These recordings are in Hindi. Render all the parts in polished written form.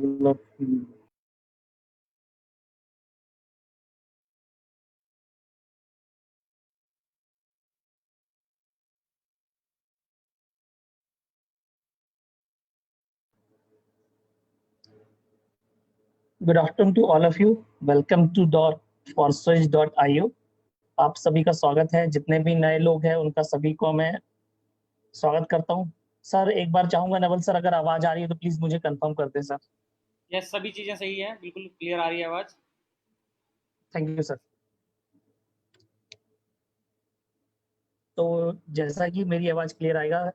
of you. Good afternoon to all of you. Welcome to forswitch.io. आप सभी का स्वागत है। जितने भी नए लोग हैं उनका सभी को मैं स्वागत करता हूं। सर एक बार चाहूंगा नवल सर, अगर आवाज आ रही है तो प्लीज मुझे कंफर्म कर दें सर। यस, सभी चीजें सही है, बिल्कुल क्लियर आ रही है आवाज। Thank you sir. तो जैसा कि मेरी आवाज क्लियर आएगा,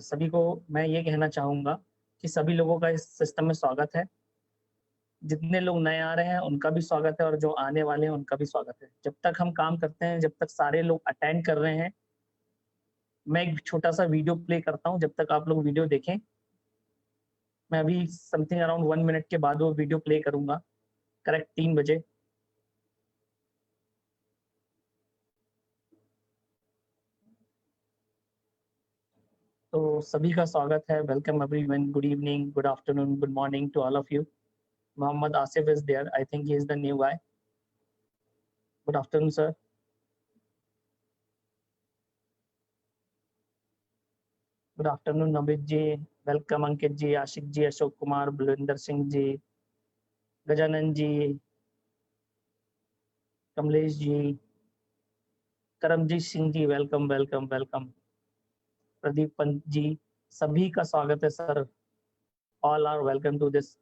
सभी को मैं ये कहना चाहूंगा कि सभी लोगों का इस सिस्टम में स्वागत है। जितने लोग नए आ रहे हैं उनका भी स्वागत है और जो आने वाले हैं उनका भी स्वागत है। जब तक हम काम करते हैं, जब तक सारे लोग अटेंड कर रहे हैं, मैं एक छोटा सा वीडियो प्ले करता हूं। जब तक आप लोग वीडियो देखें, मैं अभी समथिंग अराउंड 1 मिनट के बाद वो वीडियो प्ले करूंगा, करेक्ट 3 बजे। तो सभी का स्वागत है। Welcome everyone, good evening, good afternoon, good morning to all of you. Mohammad Asif is there, I think he is the new guy. Good afternoon sir. Good afternoon Namit ji. Welcome Ankit ji, Ashiq ji, Ashok Kumar, Balwinder Singh ji, Gajanand ji, Kamlesh ji, Karamjeet Singh ji, welcome welcome welcome. Pradeep Pant ji, सभी का स्वागत है sir. All are welcome to this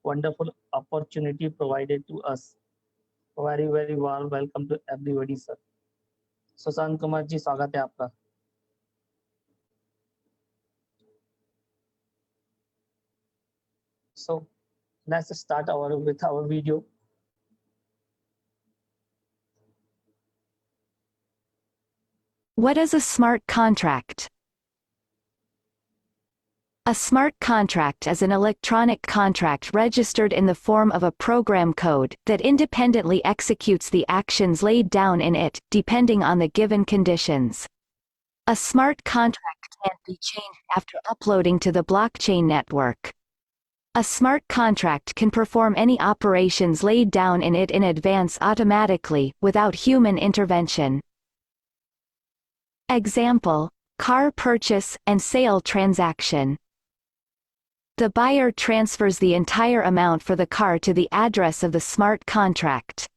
wonderful opportunity provided to us. Very very warm welcome to everybody sir. Sushant Kumar ji, स्वागत है आपका। So let's start with our video. What is a smart contract? A smart contract is an electronic contract registered in the form of a program code that independently executes the actions laid down in it, depending on the given conditions. A smart contract can't be changed after uploading to the blockchain network. A smart contract can perform any operations laid down in it in advance automatically, without human intervention. Example: car purchase and sale transaction. The buyer transfers the entire amount for the car to the address of the smart contract.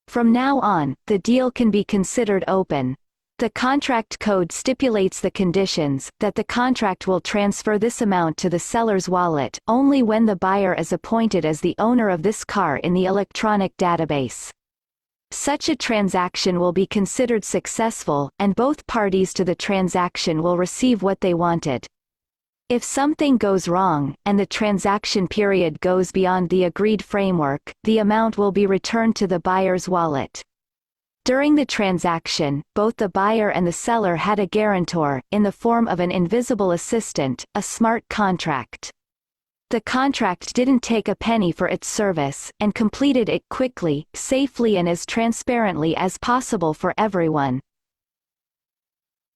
From now on, the deal can be considered open. The contract code stipulates the conditions that the contract will transfer this amount to the seller's wallet only when the buyer is appointed as the owner of this car in the electronic database. Such a transaction will be considered successful, and both parties to the transaction will receive what they wanted. If something goes wrong, and the transaction period goes beyond the agreed framework, the amount will be returned to the buyer's wallet. During the transaction, both the buyer and the seller had a guarantor, in the form of an invisible assistant, a smart contract. The contract didn't take a penny for its service, and completed it quickly, safely and as transparently as possible for everyone.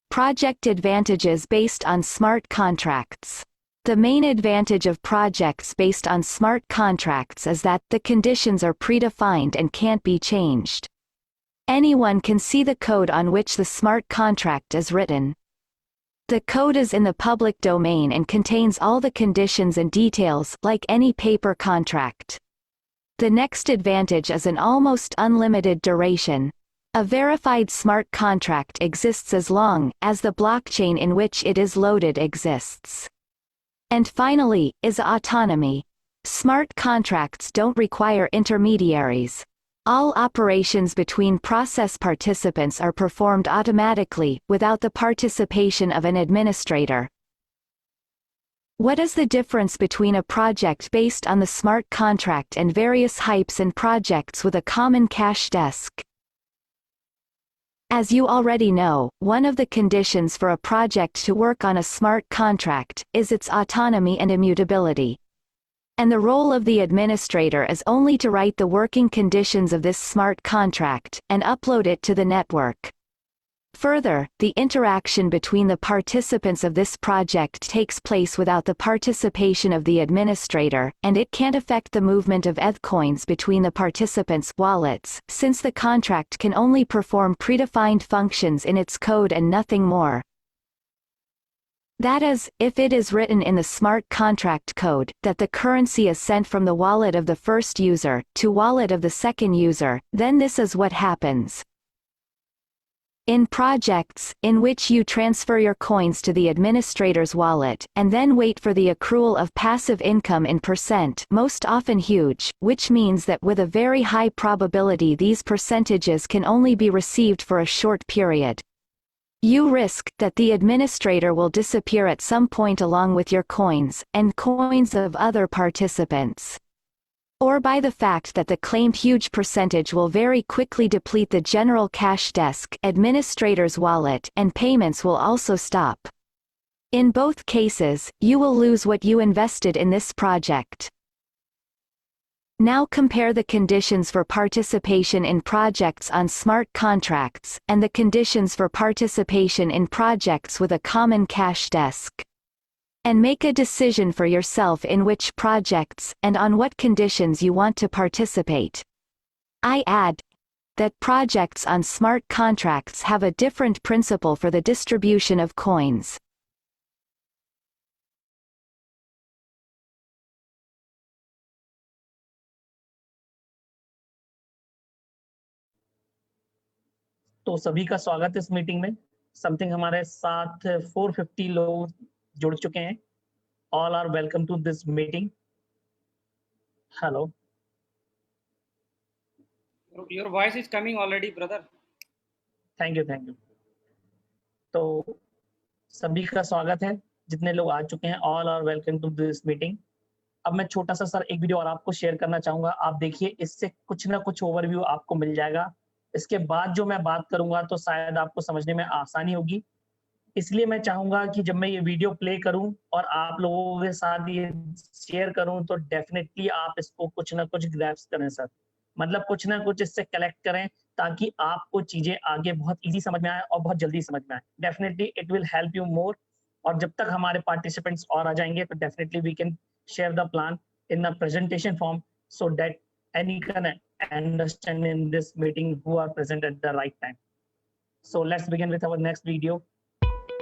Project advantages based on smart contracts. The main advantage of projects based on smart contracts is that the conditions are predefined and can't be changed. Anyone can see the code on which the smart contract is written. The code is in the public domain and contains all the conditions and details, like any paper contract. The next advantage is an almost unlimited duration. A verified smart contract exists as long as the blockchain in which it is loaded exists. And finally, is autonomy. Smart contracts don't require intermediaries. All operations between process participants are performed automatically, without the participation of an administrator. What is the difference between a project based on the smart contract and various hypes and projects with a common cash desk? As you already know, one of the conditions for a project to work on a smart contract is its autonomy and immutability. And the role of the administrator is only to write the working conditions of this smart contract, and upload it to the network. Further, the interaction between the participants of this project takes place without the participation of the administrator, and it can't affect the movement of ETH coins between the participants' wallets, since the contract can only perform predefined functions in its code and nothing more. That is, if it is written in the smart contract code that the currency is sent from the wallet of the first user to wallet of the second user, then this is what happens. In projects, in which you transfer your coins to the administrator's wallet, and then wait for the accrual of passive income in percent, most often huge, which means that with a very high probability these percentages can only be received for a short period. You risk that the administrator will disappear at some point along with your coins, and coins of other participants. Or by the fact that the claimed huge percentage will very quickly deplete the general cash desk administrator's wallet, and payments will also stop. In both cases, you will lose what you invested in this project. Now compare the conditions for participation in projects on smart contracts, and the conditions for participation in projects with a common cash desk. And make a decision for yourself in which projects, and on what conditions you want to participate. I add that projects on smart contracts have a different principle for the distribution of coins. तो सभी का स्वागत है इस मीटिंग में। समथिंग हमारे साथ 450 लोग जुड़ चुके हैं। All are welcome to this meeting. Hello. Your voice is coming already, brother. Thank you, thank you. तो सभी का स्वागत है, जितने लोग आ चुके हैं, all are welcome to this meeting. अब मैं छोटा सा सर एक वीडियो और आपको शेयर करना चाहूंगा। आप देखिए, इससे कुछ ना कुछ ओवरव्यू आपको मिल जाएगा। इसके बाद जो मैं बात करूंगा तो शायद आपको समझने में आसानी होगी। इसलिए मैं चाहूंगा कि जब मैं ये वीडियो प्ले करूं और आप लोगों के साथ ये शेयर करूं तो डेफिनेटली आप इसको कुछ ना कुछ ग्रैस्प करें सर। मतलब कुछ ना कुछ इससे कलेक्ट करें ताकि आपको चीजें आगे बहुत इजी समझ में आए और बहुत जल्दी समझ में आए। Definitely it will help you more. और जब तक हमारे पार्टिसिपेंट्स और आ जाएंगे तो definitely we can share the plan in the presentation form so that any can understand in this meeting who are present at the right time. So let's begin with our next video.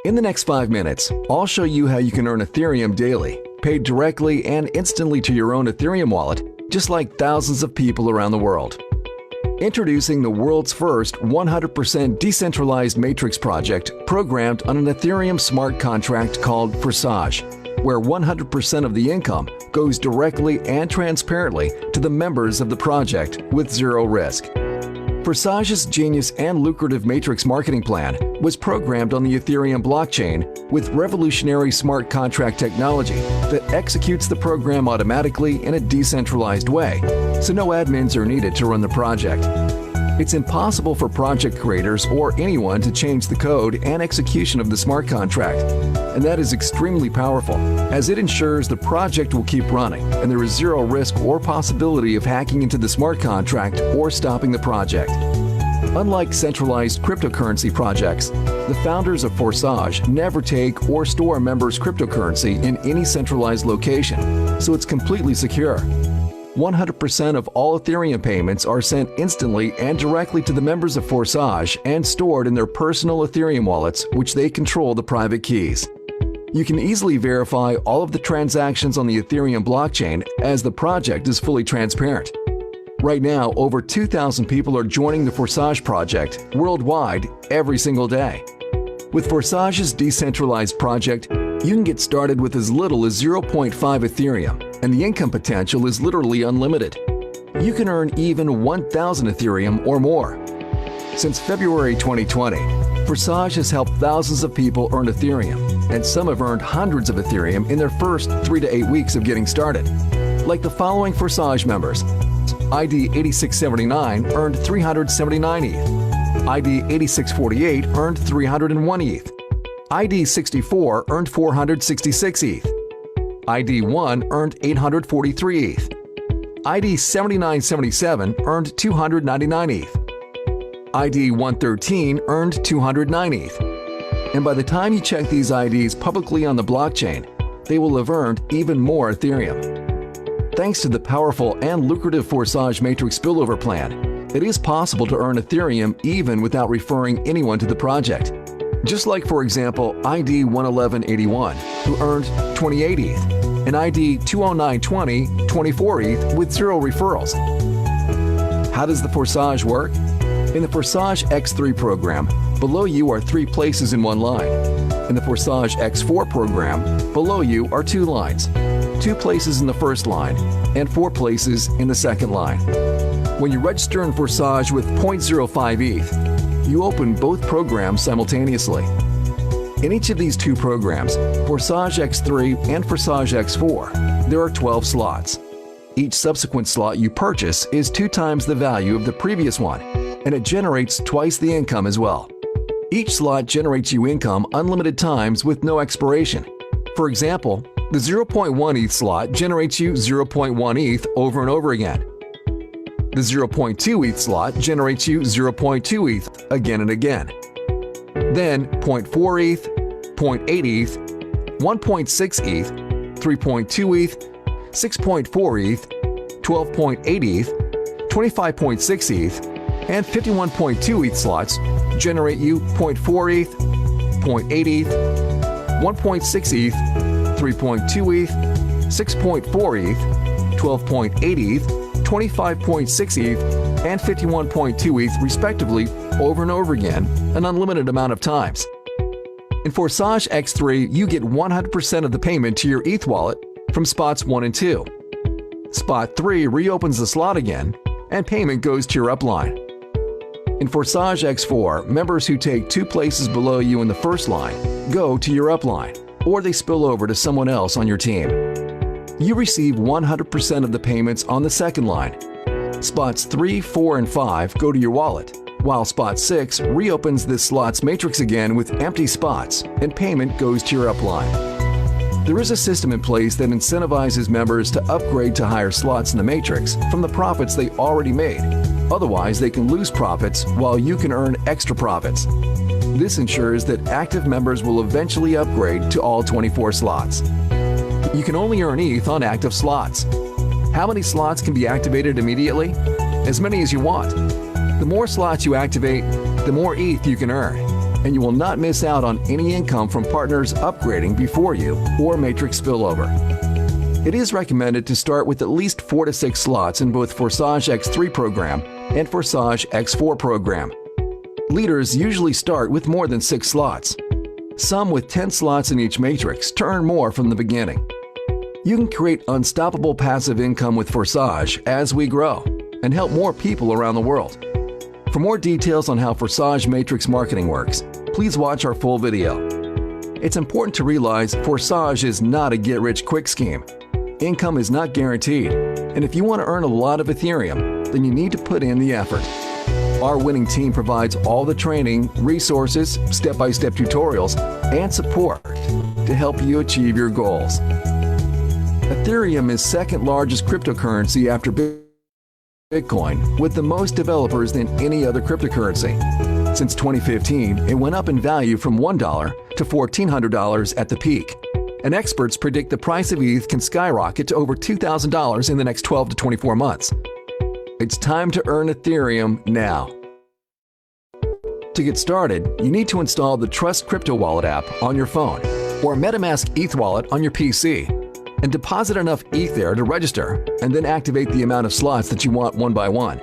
In the next 5 minutes, I'll show you how you can earn Ethereum daily, paid directly and instantly to your own Ethereum wallet, just like thousands of people around the world. Introducing the world's first 100% decentralized matrix project programmed on an Ethereum smart contract called Forsage, where 100% of the income goes directly and transparently to the members of the project with zero risk. Forsage's genius and lucrative matrix marketing plan was programmed on the Ethereum blockchain with revolutionary smart contract technology that executes the program automatically in a decentralized way, so no admins are needed to run the project. It's impossible for project creators or anyone to change the code and execution of the smart contract, and that is extremely powerful, as it ensures the project will keep running and there is zero risk or possibility of hacking into the smart contract or stopping the project. Unlike centralized cryptocurrency projects, the founders of Forsage never take or store members' cryptocurrency in any centralized location, so it's completely secure. 100% of all Ethereum payments are sent instantly and directly to the members of Forsage and stored in their personal Ethereum wallets, which they control the private keys. You can easily verify all of the transactions on the Ethereum blockchain as the project is fully transparent. Right now, over 2,000 people are joining the Forsage project worldwide every single day. With Forsage's decentralized project, you can get started with as little as 0.5 Ethereum, and the income potential is literally unlimited. You can earn even 1,000 Ethereum or more. Since February 2020, Forsage has helped thousands of people earn Ethereum, and some have earned hundreds of Ethereum in their first 3 to 8 weeks of getting started. Like the following Forsage members: ID 8679 earned 379 ETH, ID 8648 earned 301 ETH, ID 64 earned 466 ETH, ID 1 earned 843 ETH, ID 7977 earned 299 ETH, ID 113 earned 209 ETH. And by the time you check these IDs publicly on the blockchain, they will have earned even more Ethereum. Thanks to the powerful and lucrative Forsage Matrix spillover plan, it is possible to earn Ethereum even without referring anyone to the project. Just like, for example, ID 11181, who earned 28 ETH, and ID 20920, 24 ETH with 0 referrals. How does the Forsage work? In the Forsage X3 program, below you are 3 places in one line. In the Forsage X4 program, below you are 2 lines, 2 places in the first line, and 4 places in the second line. When you register in Forsage with 0.05 ETH, you open both programs simultaneously. In each of these 2 programs, Forsage X3 and Forsage X4, there are 12 slots. Each subsequent slot you purchase is 2 times the value of the previous one, and it generates twice the income as well. Each slot generates you income unlimited times with no expiration. For example, the 0.1 ETH slot generates you 0.1 ETH over and over again. The 0.2 ETH slot generates you 0.2 ETH again and again. Then 0.4 ETH, 0.8 ETH, 1.6 ETH, 3.2 ETH, 6.4 ETH, 12.8 ETH, 25.6 ETH, and 51.2 ETH slots generate you 0.4 ETH, 0.8 ETH, 1.6 ETH, 3.2 ETH, 6.4 ETH, 12.8 ETH, 25.6 ETH, and 51.2 ETH respectively over and over again an unlimited amount of times. In Forsage X3, you get 100% of the payment to your ETH wallet from spots 1 and 2. Spot 3 reopens the slot again, and payment goes to your upline. In Forsage X4, members who take 2 places below you in the first line go to your upline, or they spill over to someone else on your team. You receive 100% of the payments on the second line. Spots 3, 4, and 5 go to your wallet, while spot 6 reopens this slot's matrix again with empty spots, and payment goes to your upline. There is a system in place that incentivizes members to upgrade to higher slots in the matrix from the profits they already made. Otherwise, they can lose profits while you can earn extra profits. This ensures that active members will eventually upgrade to all 24 slots. You can only earn ETH on active slots. How many slots can be activated immediately? As many as you want. The more slots you activate, the more ETH you can earn, and you will not miss out on any income from partners upgrading before you or matrix spillover. It is recommended to start with at least 4 to 6 slots in both Forsage X3 program and Forsage X4 program. Leaders usually start with more than 6 slots, some with 10 slots in each matrix to earn more from the beginning. You can create unstoppable passive income with Forsage as we grow and help more people around the world. For more details on how Forsage Matrix marketing works, please watch our full video. It's important to realize Forsage is not a get-rich-quick scheme. Income is not guaranteed, and if you want to earn a lot of Ethereum, then you need to put in the effort. Our winning team provides all the training, resources, step-by-step tutorials, and support to help you achieve your goals. Ethereum is second largest cryptocurrency after Bitcoin, with the most developers than any other cryptocurrency. Since 2015, it went up in value from $1 to $1,400 at the peak. And experts predict the price of ETH can skyrocket to over $2,000 in the next 12 to 24 months. It's time to earn Ethereum now. To get started, you need to install the Trust Crypto Wallet app on your phone or MetaMask ETH Wallet on your PC and deposit enough ETH there to register and then activate the amount of slots that you want one by one.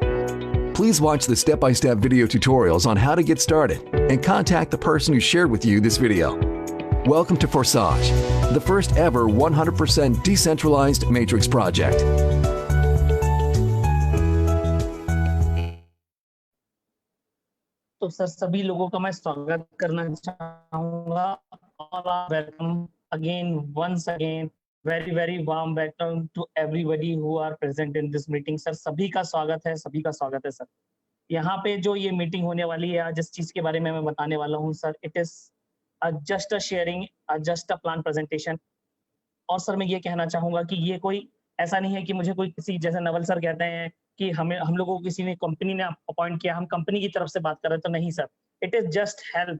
Please watch the step-by-step video tutorials on how to get started and contact the person who shared with you this video. Welcome to Forsage, the first ever 100% decentralized matrix project. तो सर सभी लोगों का मैं स्वागत करना चाहूँगा और welcome again once again very warm welcome to everybody who are present in this meeting. Sir सभी का स्वागत है सर। यहाँ पे जो ये मीटिंग होने वाली है आज जिस चीज के बारे में मैं बताने वाला हूँ sir, it is just a sharing, just a plan presentation. और सर मैं ये कहना चाहूँगा कि ये कोई ऐसा नहीं है कि मुझे कोई किसी जैसे नवल सर कहते हैं कि हम लोगों को किसी ने कंपनी ने अपॉइंट किया, हम कंपनी की तरफ से बात कर रहे हैं, तो नहीं sir, it is just help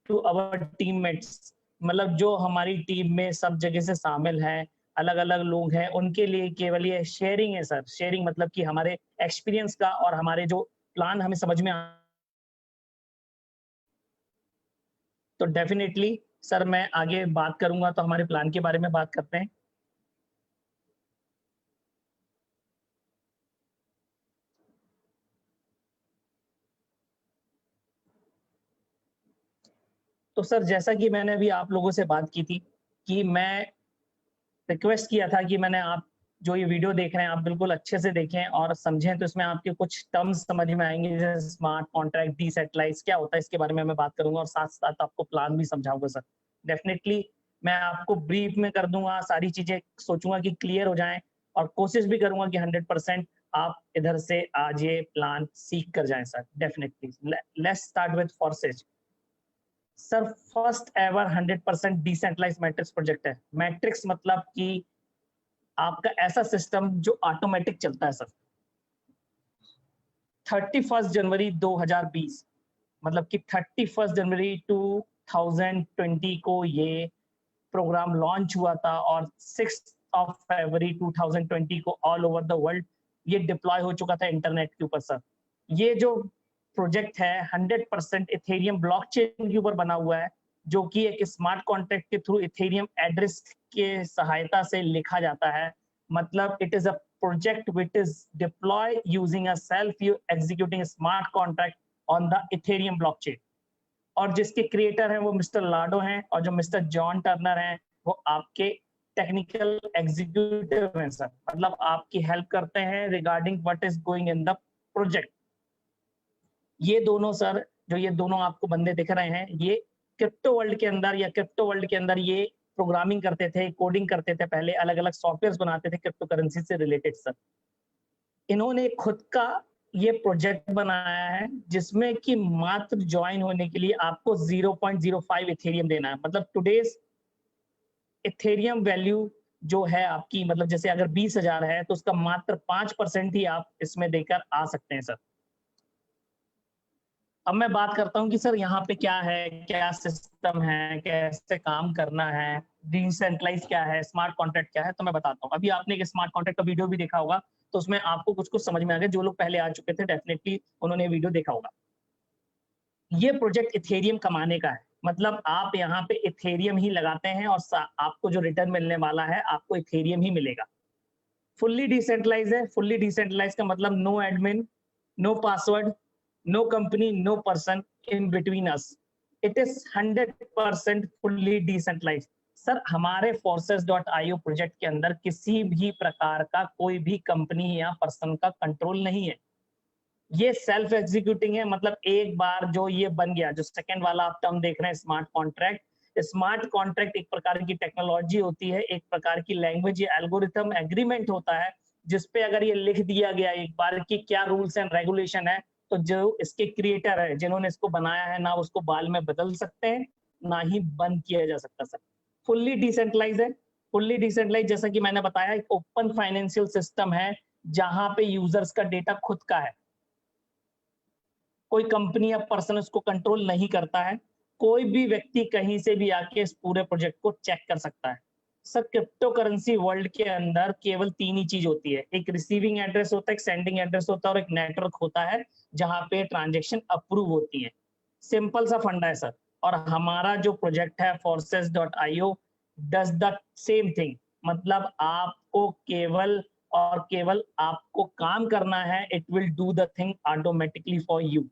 to our teammates, मतलब जो हमारी टीम में सब जगह से शामिल हैं, अलग अलग लोग हैं, उनके लिए केवल ये शेयरिंग है सर। शेयरिंग मतलब कि हमारे एक्सपीरियंस का और हमारे जो प्लान हमें समझ में तो डेफिनेटली सर मैं आगे बात करूंगा, तो हमारे प्लान के बारे में बात करते हैं। तो सर जैसा कि मैंने अभी आप लोगों से बात की थी कि मैं रिक्वेस्ट किया था कि मैंने आप जो ये वीडियो देख रहे हैं आप बिल्कुल अच्छे से देखें और समझें, तो इसमें आपके कुछ टर्म्स समझ में आएंगे, जैसे स्मार्ट कॉन्ट्रैक्ट, डिसेंट्रलाइज क्या होता है, इसके बारे में मैं बात करूंगा और साथ साथ आपको प्लान भी समझाऊंगा सर। डेफिनेटली मैं आपको ब्रीफ में कर दूंगा, सारी चीजें सोचूंगा कि क्लियर हो जाएं और कोशिश भी करूंगा कि 100% आप इधर से आज ये प्लान सीख कर जाएं sir. Definitely let's start with forces. Sir first ever 100% decentralise matrix project है। मैट्रिक्स मतलब कि आपका ऐसा सिस्टम जो ऑटोमेटिक चलता है सर। 31 जनवरी 2020 मतलब कि 31 जनवरी 2020 को ये प्रोग्राम लॉन्च हुआ था और 6 फरवरी 2020 को ऑल ओवर द वर्ल्ड ये डिप्लॉय हो चुका था इंटरनेट के ऊपर सर। ये जो प्रोजेक्ट है 100% इथेरियम ब्लॉकचेन के ऊपर बना हुआ है, जो कि एक स्मार्ट कॉन्ट्रैक्ट के थ्रू इथेरियम एड्रेस के सहायता से लिखा जाता है। मतलब it is a project which is deploy using a self executing smart contract on the Ethereum blockchain. और जिसके क्रिएटर हैं वो मिस्टर लाडो हैं और जो मिस्टर जॉन टर्नर हैं वो आपके टेक्निकल एग्जीक्यूटिव हैं सर। मतलब आपकी हेल्प करते हैं regarding what is going in the project. ये दोनों सर, जो ये दोनों आपको बंदे दिख रहे हैं, ये क्रिप्टो वर्ल्ड के अंदर या क्रिप्टो वर्ल्ड के अंदर ये प्रोग्रामिंग करते थे, कोडिंग करते थे, पहले अलग अलग सॉफ्टवेयर बनाते थे क्रिप्टो करेंसी से रिलेटेड सर। इन्होंने खुद का ये प्रोजेक्ट बनाया है जिसमें कि मात्र ज्वाइन होने के लिए आपको 0.05 इथेरियम देना है। मतलब टुडेज इथेरियम वैल्यू जो है आपकी, मतलब जैसे अगर 20,000 है तो उसका मात्र 5% ही आप इसमें देकर आ सकते हैं सर। अब मैं बात करता हूँ कि सर यहाँ पे क्या है, क्या सिस्टम है, कैसे काम करना है, डिसेंट्रलाइज क्या है, स्मार्ट कॉन्ट्रैक्ट क्या है, तो मैं बताता हूँ। अभी आपने एक स्मार्ट कॉन्ट्रैक्ट का वीडियो भी देखा होगा, तो उसमें आपको कुछ कुछ समझ में आ गया। जो लोग पहले आ चुके थे डेफिनेटली उन्होंने वीडियो देखा होगा। ये प्रोजेक्ट इथेरियम कमाने का है, मतलब आप यहाँ पे इथेरियम ही लगाते हैं और आपको जो रिटर्न मिलने वाला है आपको इथेरियम ही मिलेगा। फुल्ली डिसेंट्रलाइज है। फुल्ली डिसेंट्रलाइज का मतलब no admin, no password, no company, no person in between us. It is 100% fully decentralized. Sir हमारे forces.io प्रोजेक्ट के अंदर किसी भी प्रकार का कोई भी कंपनी या पर्सन का कंट्रोल नहीं है। ये सेल्फ एग्जीक्यूटिंग है। मतलब एक बार जो ये बन गया, जो सेकंड वाला आप टर्म देख रहे हैं स्मार्ट कॉन्ट्रैक्ट, स्मार्ट कॉन्ट्रैक्ट एक प्रकार की टेक्नोलॉजी होती है, एक प्रकार की लैंग्वेज, ये एल्गोरिथम एग्रीमेंट होता है जिसपे अगर ये लिख दिया गया एक बार कि क्या रूल्स एंड रेगुलेशन है, तो जो इसके क्रिएटर है, जिन्होंने इसको बनाया है, ना उसको बाल में बदल सकते हैं ना ही बंद किया जा सकता सर। फुल्ली डिसेंट्रलाइज है। फुल्ली डिसेंट्रलाइज जैसा कि मैंने बताया एक ओपन फाइनेंशियल सिस्टम है जहां पे यूजर्स का डेटा खुद का है, कोई कंपनी या पर्सन उसको कंट्रोल नहीं करता है। कोई भी व्यक्ति कहीं से भी आके इस पूरे प्रोजेक्ट को चेक कर सकता है। सर क्रिप्टो करेंसी वर्ल्ड के अंदर केवल 3 ही चीज होती है, एक रिसीविंग एड्रेस होता है, एक सेंडिंग एड्रेस होता है और एक नेटवर्क होता है जहां पे ट्रांजैक्शन अप्रूव होती है। सिंपल सा फंडा है सर। और हमारा जो प्रोजेक्ट है forces.io does the same thing. मतलब आपको केवल और केवल आपको काम करना है, it will do the thing automatically for you.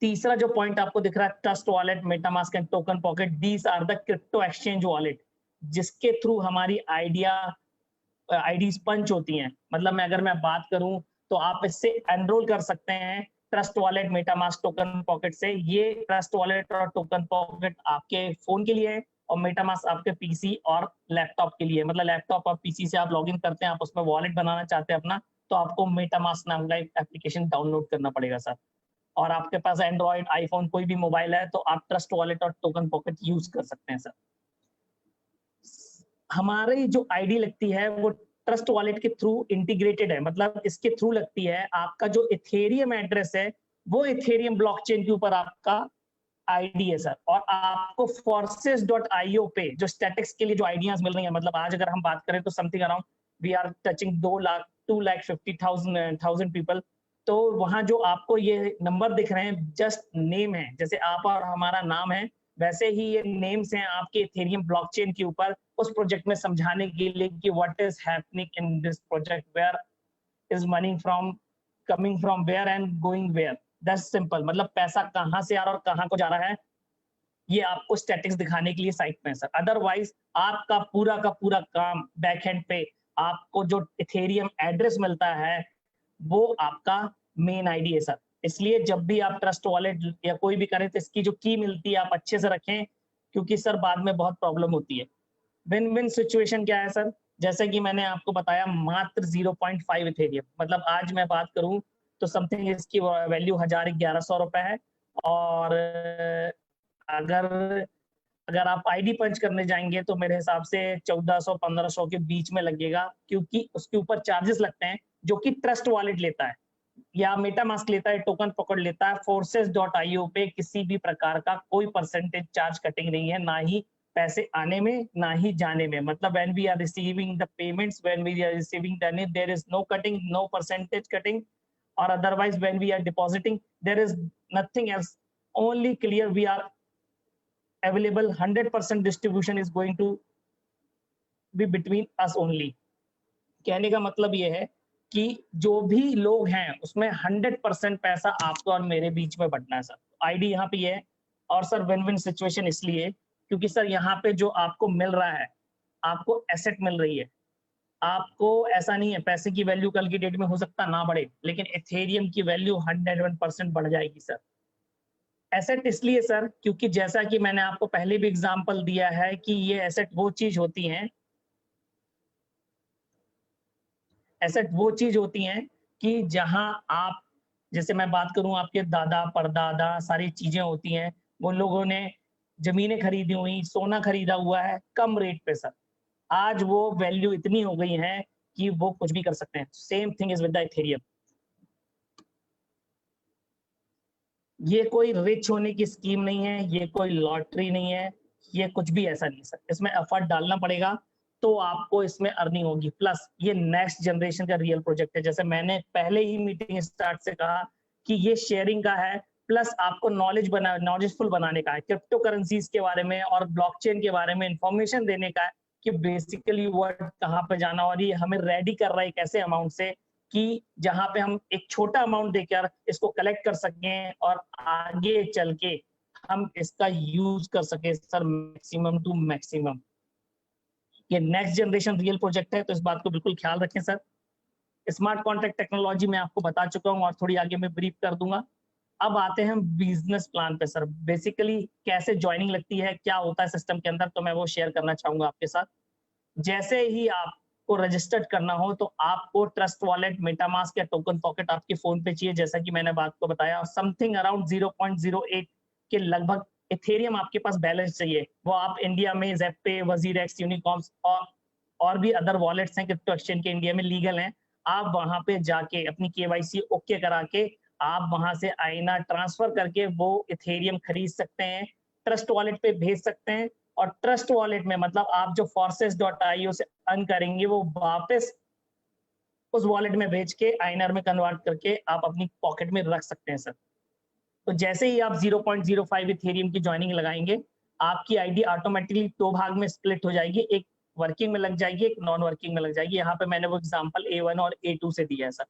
तीसरा जो पॉइंट आपको दिख रहा है, Trust Wallet, MetaMask and Token Pocket, these are the crypto exchange wallet जिसके थ्रू हमारी आईडीज पंच होती हैं। मतलब अगर मैं बात करूं तो आप इससे एनरोल कर सकते हैं trust Wallet, MetaMask, token pocket से। ये ट्रस्ट वॉलेट और टोकन पॉकेट आपके फोन के लिए है और मेटामास्क आपके पीसी और लैपटॉप के लिए। मतलब लैपटॉप और पीसी से आप लॉगिन करते हैं, आप उसमें वॉलेट बनाना चाहते हैं अपना, तो आपको मेटामास्क नाम का एक एप्लीकेशन डाउनलोड करना पड़ेगा सर। और आपके पास एंड्रॉइड, आईफोन, कोई भी मोबाइल है तो आप ट्रस्ट वॉलेट और टोकन पॉकेट यूज कर सकते हैं सर। हमारी जो आईडी लगती है वो ट्रस्ट वॉलेट के थ्रू इंटीग्रेटेड है, मतलब इसके थ्रू लगती है। आपका जो इथेरियम एड्रेस है वो इथेरियम ब्लॉकचेन के ऊपर आपका आईडी है सर। और आपको forces.io पे जो स्टैटिक्स के लिए जो आइडियाज मिल रही हैं, मतलब आज अगर हम बात करें तो something around we are touching 2,50,000 people. तो वहां जो आपको ये नंबर दिख रहे हैं जस्ट नेम है, जैसे आप और हमारा नाम है वैसे ही ये नेम्स हैं आपके इथेरियम ब्लॉकचेन के ऊपर उस प्रोजेक्ट में समझाने के लिए कि what is happening in this project, where is money from coming from where and going where. That's simple, मतलब पैसा कहाँ से आ रहा है और कहाँ को जा रहा है, ये आपको स्टैटिक्स दिखाने के लिए साइट में है सर। अदरवाइज आपका पूरा काम बैकएंड पे आपको जो इथेरियम एड्रेस मिलता है वो आपका मेन आईडी है सर। इसलिए जब भी आप ट्रस्ट वॉलेट या कोई भी करें तो इसकी जो की मिलती है आप अच्छे से रखें, क्योंकि सर बाद में बहुत प्रॉब्लम होती है। विन विन सिचुएशन क्या है सर, जैसे कि मैंने आपको बताया मात्र 0.5 इथेरियम, मतलब आज मैं बात करूं तो समथिंग इसकी वैल्यू 1,1100 रुपए है। और अगर आप आईडी पंच करने जाएंगे तो मेरे हिसाब से 1400-1500 के बीच में लगेगा, क्योंकि उसके ऊपर चार्जेस लगते हैं जो कि ट्रस्ट वॉलेट लेता है या मेटामास्क लेता है, टोकन पकड़ लेता है। forces.io पे किसी भी प्रकार का कोई परसेंटेज चार्ज कटिंग नहीं है, ना ही पैसे आने में ना ही जाने में। मतलब when we are receiving the payments, when we are receiving the money, there is no cutting, no percentage cutting, or otherwise when we are depositing there is nothing else, only clear we are available, 100% distribution is going to be between us only। कहने का मतलब ये है कि जो भी लोग हैं उसमें 100% पैसा आपको और मेरे बीच में बंटना है सर। आईडी यहाँ पे है। और सर विन विन सिचुएशन इसलिए क्योंकि सर यहाँ पे जो आपको मिल रहा है, आपको एसेट मिल रही है। आपको ऐसा नहीं है, पैसे की वैल्यू कल की डेट में हो सकता ना बढ़े, लेकिन इथेरियम की वैल्यू 101% बढ़ जाएगी सर। एसेट इसलिए सर क्योंकि जैसा कि मैंने आपको पहले भी एग्जांपल दिया है कि ये एसेट वो चीज होती हैं, एसेट वो चीज होती हैं कि जहां आप, जैसे मैं बात करूं आपके दादा परदादा सारी चीजें होती हैं, वो लोगों ने जमीनें खरीदी हुई, सोना खरीदा हुआ है कम रेट पे सर। आज वो वैल्यू इतनी हो गई है कि वो कुछ भी कर सकते हैं। Same thing is with the Ethereum. ये कोई रिच होने की स्कीम नहीं है, ये कोई लॉटरी नहीं है, ये कुछ भी ऐसा नहीं सर। इसमें एफर्ट डालना पड़ेगा तो आपको इसमें अर्निंग होगी। प्लस ये नेक्स्ट जनरेशन का रियल प्रोजेक्ट है, जैसे मैंने पहले ही मीटिंग स्टार्ट से कहा कि ये शेयरिंग का है, प्लस आपको नॉलेजफुल बनाने का है, क्रिप्टो करेंसीज के बारे में और ब्लॉकचेन के बारे में इंफॉर्मेशन देने का है कि बेसिकली वर्ड कहाँ पे जाना, और ये हमें रेडी कर रहा है एक ऐसे अमाउंट से कि जहां पे हम एक छोटा अमाउंट देकर इसको कलेक्ट कर सकें और आगे चल के हम इसका यूज कर सके सर मैक्सिमम टू मैक्सिमम। ये नेक्स्ट जनरेशन रियल प्रोजेक्ट है, तो इस बात को बिल्कुल ख्याल रखें सर। स्मार्ट कॉन्ट्रैक्ट टेक्नोलॉजी मैं आपको बता चुका हूँ और थोड़ी आगे मैं ब्रीफ कर दूंगा। अब आते हैं बिजनेस प्लान पे सर। बेसिकली कैसे ज्वाइनिंग लगती है, क्या होता है सिस्टम के अंदर, तो मैं वो शेयर करना चाहूंगा आपके साथ। जैसे ही आपको रजिस्टर्ड करना हो तो आपको ट्रस्ट वॉलेट, मेटामास्क या टोकन पॉकेट आपके फोन पे चाहिए, जैसा कि मैंने बात को बताया। समथिंग अराउंड 0.08 के लगभग इथेरियम आपके पास बैलेंस चाहिए। वो आप इंडिया में ज़ेप्पे, वजीरेक्स, यूनिकॉर्न्स और भी अदर वॉलेट्स हैं क्रिप्टो एक्सचेंज के इंडिया में लीगल हैं। आप वहां पे जाके अपनी केवाईसी ओके करा के आप वहां से आईना ट्रांसफर करके वो इथेरियम खरीद सकते हैं, ट्रस्ट वॉलेट पे भेज सकते हैं। और ट्रस्ट वॉलेट में मतलब आप जो forces.io से अर्न करेंगे वो वापस उस वॉलेट में भेज के आईएनआर में कन्वर्ट करके आप अपनी पॉकेट में रख सकते हैं सर। तो जैसे ही आप 0.05 इथेरियम की ज्वाइनिंग लगाएंगे, आपकी आईडी ऑटोमेटिकली 2 भाग में स्प्लिट हो जाएगी, एक वर्किंग में लग जाएगी, एक नॉन वर्किंग में लग जाएगी। यहाँ पे मैंने वो एग्जांपल A1 और A2 से दिया है सर।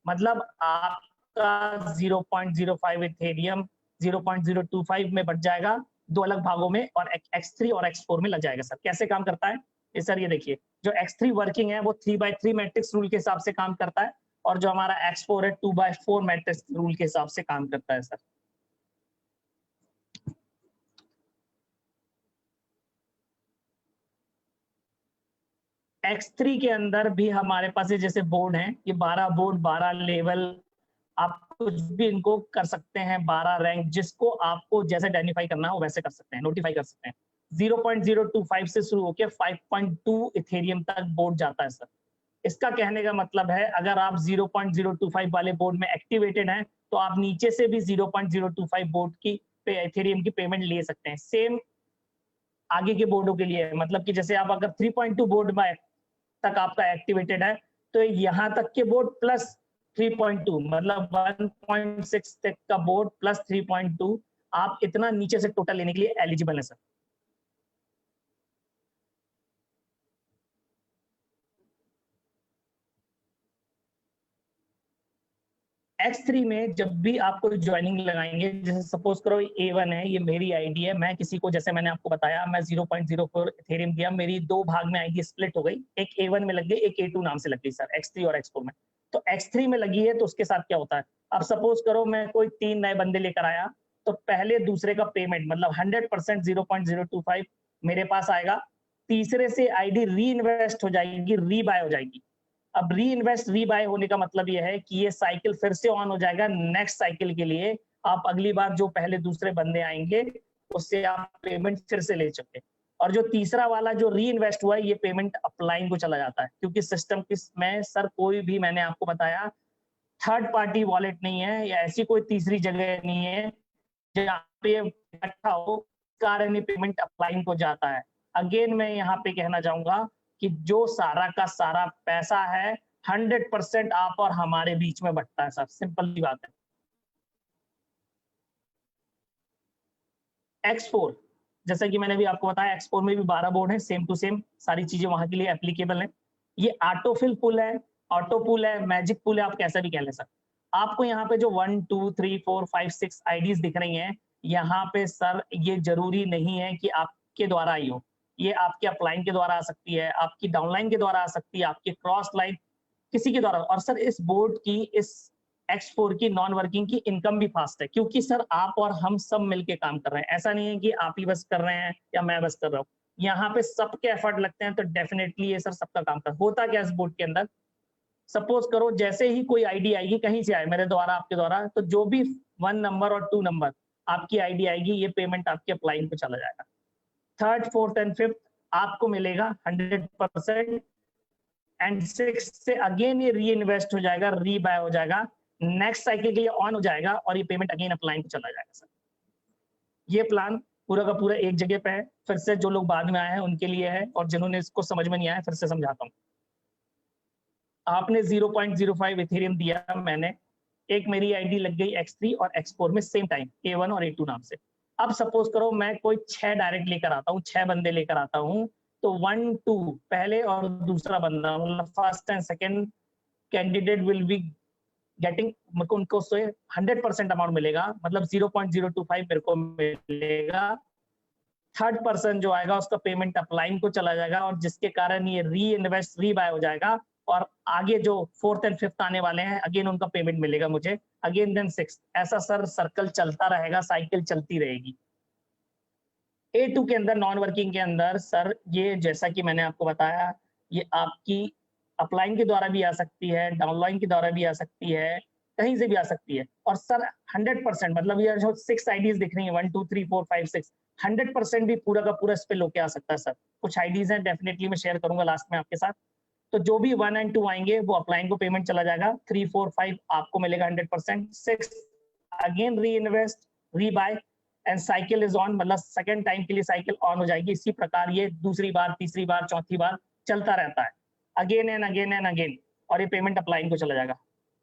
मतलब आपका 0.05 इथेरियम 0.025 में बढ़ जाएगा 2 अलग भागों में, और X3 और X4 में लग जाएगा सर। कैसे काम करता है ये सर, ये देखिए, जो X3 वर्किंग है वो 3/3 मैट्रिक्स रूल के हिसाब से काम करता है, और जो हमारा X4 है 2/4 मैट्रिक्स रूल के हिसाब से काम करता है सर। X3 के अंदर भी हमारे पास जैसे बोर्ड हैं, ये 12 बोर्ड, 12 लेवल, आप कुछ भी इनको कर सकते हैं, 12 रैंक, जिसको आपको जैसे आइडेंटिफाई करना हो वैसे कर सकते हैं, नोटिफाई कर सकते हैं। 0.025 से शुरू होकर 5.2 इथेरियम तक बोर्ड जाता है सर। इसका कहने का मतलब है अगर आप 0.025 वाले बोर्ड में एक्टिवेटेड हैं तो आप नीचे से भी 0.025 बोर्ड की पे एथेरियम की पेमेंट ले सकते हैं। सेम आगे के बोर्डों के लिए है, मतलब कि जैसे आप अगर 3.2 बोर्ड में तक आपका एक्टिवेटेड है तो यहाँ तक के बोर्ड प्लस 3.2 मतलब 1.6 तक का बोर्ड प्लस 3.2 आप इतना नीचे से टोटल लेने के लिए एलिजिबल है सर। X3 में जब भी आप कोई ज्वाइनिंग लगाएंगे, जैसे सपोज करो A1 है, ये मेरी आईडी है, मैं किसी को जैसे मैंने आपको बताया मैं 0.04 इथेरियम दिया, मेरी दो भाग में आईडी स्प्लिट हो गई, एक A1 में लग गई, एक A2 नाम से लग गई सर, X3 और X4 में। तो X3 में लगी है तो उसके साथ क्या होता है, अब सपोज करो मैं कोई 3 नए बंदे लेकर आया तो पहले दूसरे का पेमेंट मतलब 100% 0.025 मेरे पास आएगा, तीसरे से आईडी री इन्वेस्ट हो जाएगी, रीबाय हो जाएगी। अब री इन्वेस्ट रीबाय होने का मतलब यह है कि ये साइकिल फिर से ऑन हो जाएगा नेक्स्ट साइकिल के लिए, आप अगली बार जो पहले दूसरे बंदे आएंगे उससे आप पेमेंट फिर से ले सकते। और जो तीसरा वाला जो री इन्वेस्ट हुआ है ये पेमेंट अपलाइन को चला जाता है, क्योंकि सिस्टम में सर कोई भी मैंने आपको बताया थर्ड पार्टी वॉलेट नहीं है या ऐसी कोई तीसरी जगह नहीं है जहाँ पे इकट्ठा हो, कारण ये पेमेंट अपलाइन को जाता है। अगेन मैं यहाँ पे कहना चाहूंगा कि जो सारा का सारा पैसा है 100% आप और हमारे बीच में बंटता है सर, सिंपल सी बात है। X4 जैसा कि मैंने भी आपको बताया X4 में भी 12 बोर्ड है, सेम टू सेम सारी चीजें वहां के लिए एप्लीकेबल है। ये ऑटोफिल पुल है, ऑटो पुल है, मैजिक पुल है, आप कैसा भी कह ले सर। आपको यहाँ पे जो 1 2 3 4 5 6 आईडीज दिख रही हैं, यहाँ पे सर ये जरूरी नहीं है कि आपके द्वारा आई हो, ये आपके अपलाइन के द्वारा आ सकती है, आपकी डाउनलाइन के द्वारा आ सकती है, आपके क्रॉस लाइन किसी के द्वारा। और सर इस बोर्ड की, इस X4 की नॉन वर्किंग की इनकम भी फास्ट है, क्योंकि सर आप और हम सब मिलके काम कर रहे हैं, ऐसा नहीं है कि आप ही बस कर रहे हैं या मैं बस कर रहा हूँ, यहाँ पे सबके एफर्ट लगते हैं, तो डेफिनेटली ये सर सबका काम कर। होता क्या इस बोर्ड के अंदर, सपोज करो जैसे ही कोई आईडी आएगी कहीं से आए, मेरे द्वारा आपके द्वारा, तो जो भी 1 नंबर और 2 नंबर आपकी आईडी आएगी ये पेमेंट आपके अपलाइन पे चला जाएगा। थर्ड फोर्थ एंड फिफ्थ आपको मिलेगा 100% एंड 6 से अगेन ये री इन्वेस्ट हो जाएगा, रीबाय हो जाएगा, नेक्स्ट साइकिल के लिए ऑन हो जाएगा और ये पेमेंट अगेन अपलाइन पे चला जाएगा सर। ये प्लान पूरा का पूरा एक जगह पे है, फिर से जो लोग बाद में आए हैं उनके लिए है, और जिन्होंने इसको समझ में नहीं आया फिर से समझाता हूँ। आपने 0.05 इथेरियम दिया, मैंने एक मेरी आईडी लग गई X3 और X4 में सेम टाइम A1 और A2 नाम से। अब सपोज करो मैं कोई 6 डायरेक्ट लेकर आता हूँ, 6 बंदे लेकर आता हूँ, तो 1 2 पहले और दूसरा बंदा मतलब first and second candidate will be getting, मेरे को उनको 100% अमाउंट मिलेगा, मतलब 0.025 मेरे को मिलेगा। थर्ड पर्सन जो आएगा उसका पेमेंट अपलाइन को चला जाएगा, और जिसके कारण ये री इन्वेस्ट रीबाय हो जाएगा, और आगे जो फोर्थ एंड फिफ्थ आने वाले हैं अगेन उनका पेमेंट मिलेगा मुझे, अगेन देन सिक्स, ऐसा सर सर्कल चलता रहेगा, साइकिल चलती रहेगी। A2 के अंदर नॉन वर्किंग के अंदर सर ये जैसा कि मैंने आपको बताया, ये आपकी अपलाइन के द्वारा भी आ सकती है, डाउनलाइन के द्वारा भी आ सकती है, कहीं से भी आ सकती है। और सर 100% मतलब ये जो 6 आईडीज दिख रही है 1 2 3 4 5 6, 100% भी पूरा का पूरा स्पिल होके आ सकता है सर। कुछ आईडीज हैं डेफिनेटली मैं शेयर करूंगा लास्ट में आपके साथ। तो जो भी 1 एंड 2 आएंगे वो अपलाइन को पेमेंट चला जाएगा, 3 4 5 आपको मिलेगा 100%, 6 again re invest rebuy and cycle is on, मतलब सेकंड टाइम के लिए साइकिल ऑन हो जाएगी। इसी प्रकार ये दूसरी बार, तीसरी बार, चौथी बार चलता रहता है, again and again and again, और ये पेमेंट अपलाइन को चला जाएगा।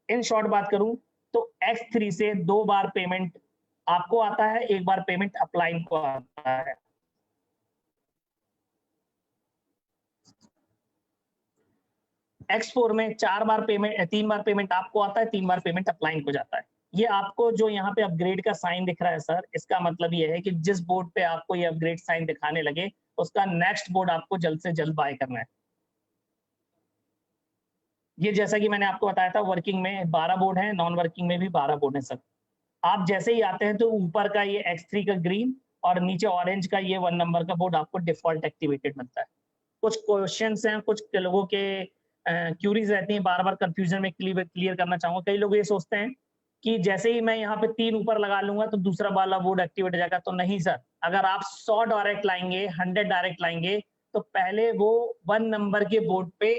इन शॉर्ट बात करूं तो X3 से 2 बार पेमेंट आपको आता है, 1 बार पेमेंट अपलाइन को आता है। X4 में 4 बार पेमेंट, 3 बार पेमेंट आपको आता है, 3 बार पेमेंट अपलाइन को जाता है। ये आपको जो यहाँ पे अपग्रेड का साइन दिख रहा है सर, इसका मतलब ये है कि जिस बोर्ड पे आपको ये अपग्रेड साइन दिखाने लगे उसका नेक्स्ट बोर्ड आपको जल्द से जल्द बाय करना है। ये जैसा कि मैंने आपको बताया था, वर्किंग में 12 बोर्ड है, नॉन वर्किंग में भी 12 बोर्ड है सर। आप जैसे ही आते हैं तो ऊपर का ये X3 का ग्रीन और नीचे ऑरेंज का ये 1 नंबर का बोर्ड आपको डिफॉल्ट एक्टिवेटेड मिलता है। कुछ क्वेश्चंस हैं, कुछ लोगों के क्यूरीज रहती हैं, बार बार कंफ्यूजन में क्लियर करना चाहूंगा। कई लोग ये सोचते हैं कि जैसे ही मैं यहाँ पे 3 ऊपर लगा लूंगा तो दूसरा वाला बोर्ड एक्टिवेट हो जाएगा, तो नहीं सर। अगर आप 100 डायरेक्ट लाएंगे, 100 डायरेक्ट लाएंगे, तो पहले वो 1 नंबर के बोर्ड पे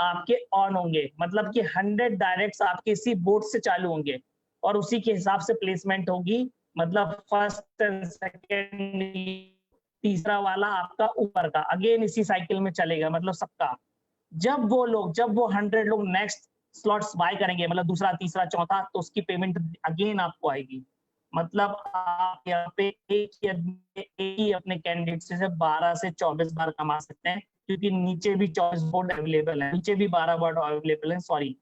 आपके ऑन होंगे, मतलब कि 100 डायरेक्ट्स आपके इसी बोर्ड से चालू होंगे और उसी के हिसाब से प्लेसमेंट होगी, मतलब फर्स्ट एंड सेकेंड, तीसरा वाला आपका ऊपर का अगेन इसी साइकिल में चलेगा, मतलब सबका। जब वो 100 लोग नेक्स्ट स्लॉट्स बाय करेंगे, मतलब दूसरा, तीसरा, चौथा, तो उसकी पेमेंट अगेन आपको आएगी। मतलब आप यहाँ पे एक ही अपने कैंडिडेट से 12 से 24 बार कमा सकते हैं, क्योंकि नीचे भी 24 बोर्ड अवेलेबल है, नीचे भी 12 बोर्ड अवेलेबल है, सॉरी।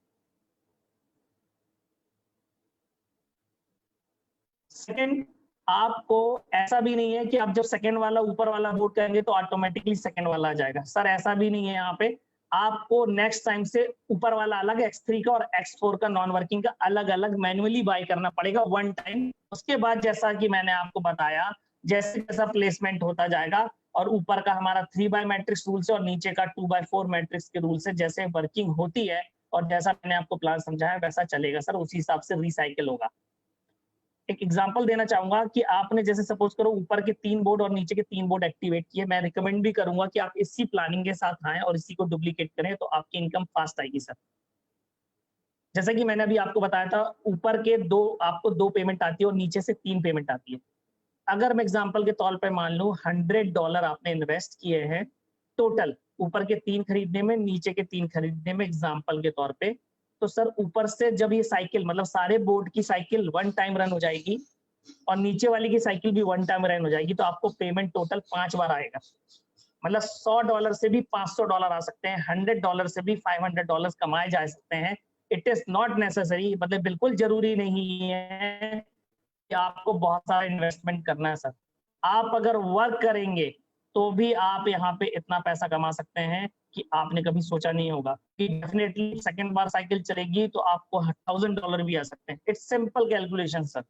सेकंड, आपको ऐसा भी नहीं है कि आप जब सेकंड वाला ऊपर वाला बोर्ड करेंगे तो ऑटोमेटिकली सेकंड वाला आ जाएगा, सर ऐसा भी नहीं है। यहाँ पे आपको नेक्स्ट टाइम से ऊपर वाला अलग, X3 का और X4 का नॉन वर्किंग का अलग अलग मैन्युअली बाय करना पड़ेगा वन टाइम। उसके बाद जैसा कि मैंने आपको बताया, जैसे जैसा प्लेसमेंट होता जाएगा और ऊपर का हमारा 3x मैट्रिक्स रूल से और नीचे का 2x4 मैट्रिक्स के रूल से जैसे वर्किंग होती है और जैसा मैंने आपको प्लान समझाया वैसा चलेगा सर, उसी हिसाब से रिसाइकिल होगा। एक एग्जांपल देना चाहूंगा कि आपने जैसे सपोज करो ऊपर के 3 बोर्ड और नीचे के 3 बोर्ड एक्टिवेट किए, मैं रिकमेंड भी करूंगा कि आप इसी प्लानिंग के साथ आएं और इसी को डुप्लीकेट करें, तो आपकी इनकम फास्ट आएगी सर। जैसा कि मैंने अभी आपको बताया था, ऊपर के आपको 2 पेमेंट आती है और नीचे से 3 पेमेंट आती है। अगर मैं एग्जाम्पल के तौर पर मान लूं $100 आपने इन्वेस्ट किए हैं टोटल, ऊपर के 3 खरीदने में, नीचे के 3 खरीदने में, एग्जाम्पल के तौर पे, तो सर ऊपर से जब ये साइकिल, मतलब सारे बोर्ड की साइकिल वन टाइम रन हो जाएगी और नीचे वाली की साइकिल भी वन टाइम रन हो जाएगी, तो आपको पेमेंट टोटल 5 बार आएगा। मतलब $100 से भी $500 आ सकते हैं, $100 से भी $500 कमाए जा सकते हैं। इट इज नॉट नेसेसरी, मतलब बिल्कुल जरूरी नहीं है कि आपको बहुत सारा इन्वेस्टमेंट करना है सर। आप अगर वर्क करेंगे तो भी आप यहाँ पे इतना पैसा कमा सकते हैं कि आपने कभी सोचा नहीं होगा कि डेफिनेटली सेकंड बार साइकिल चलेगी तो आपको $1000 भी आ सकते हैं। It's simple calculation sir.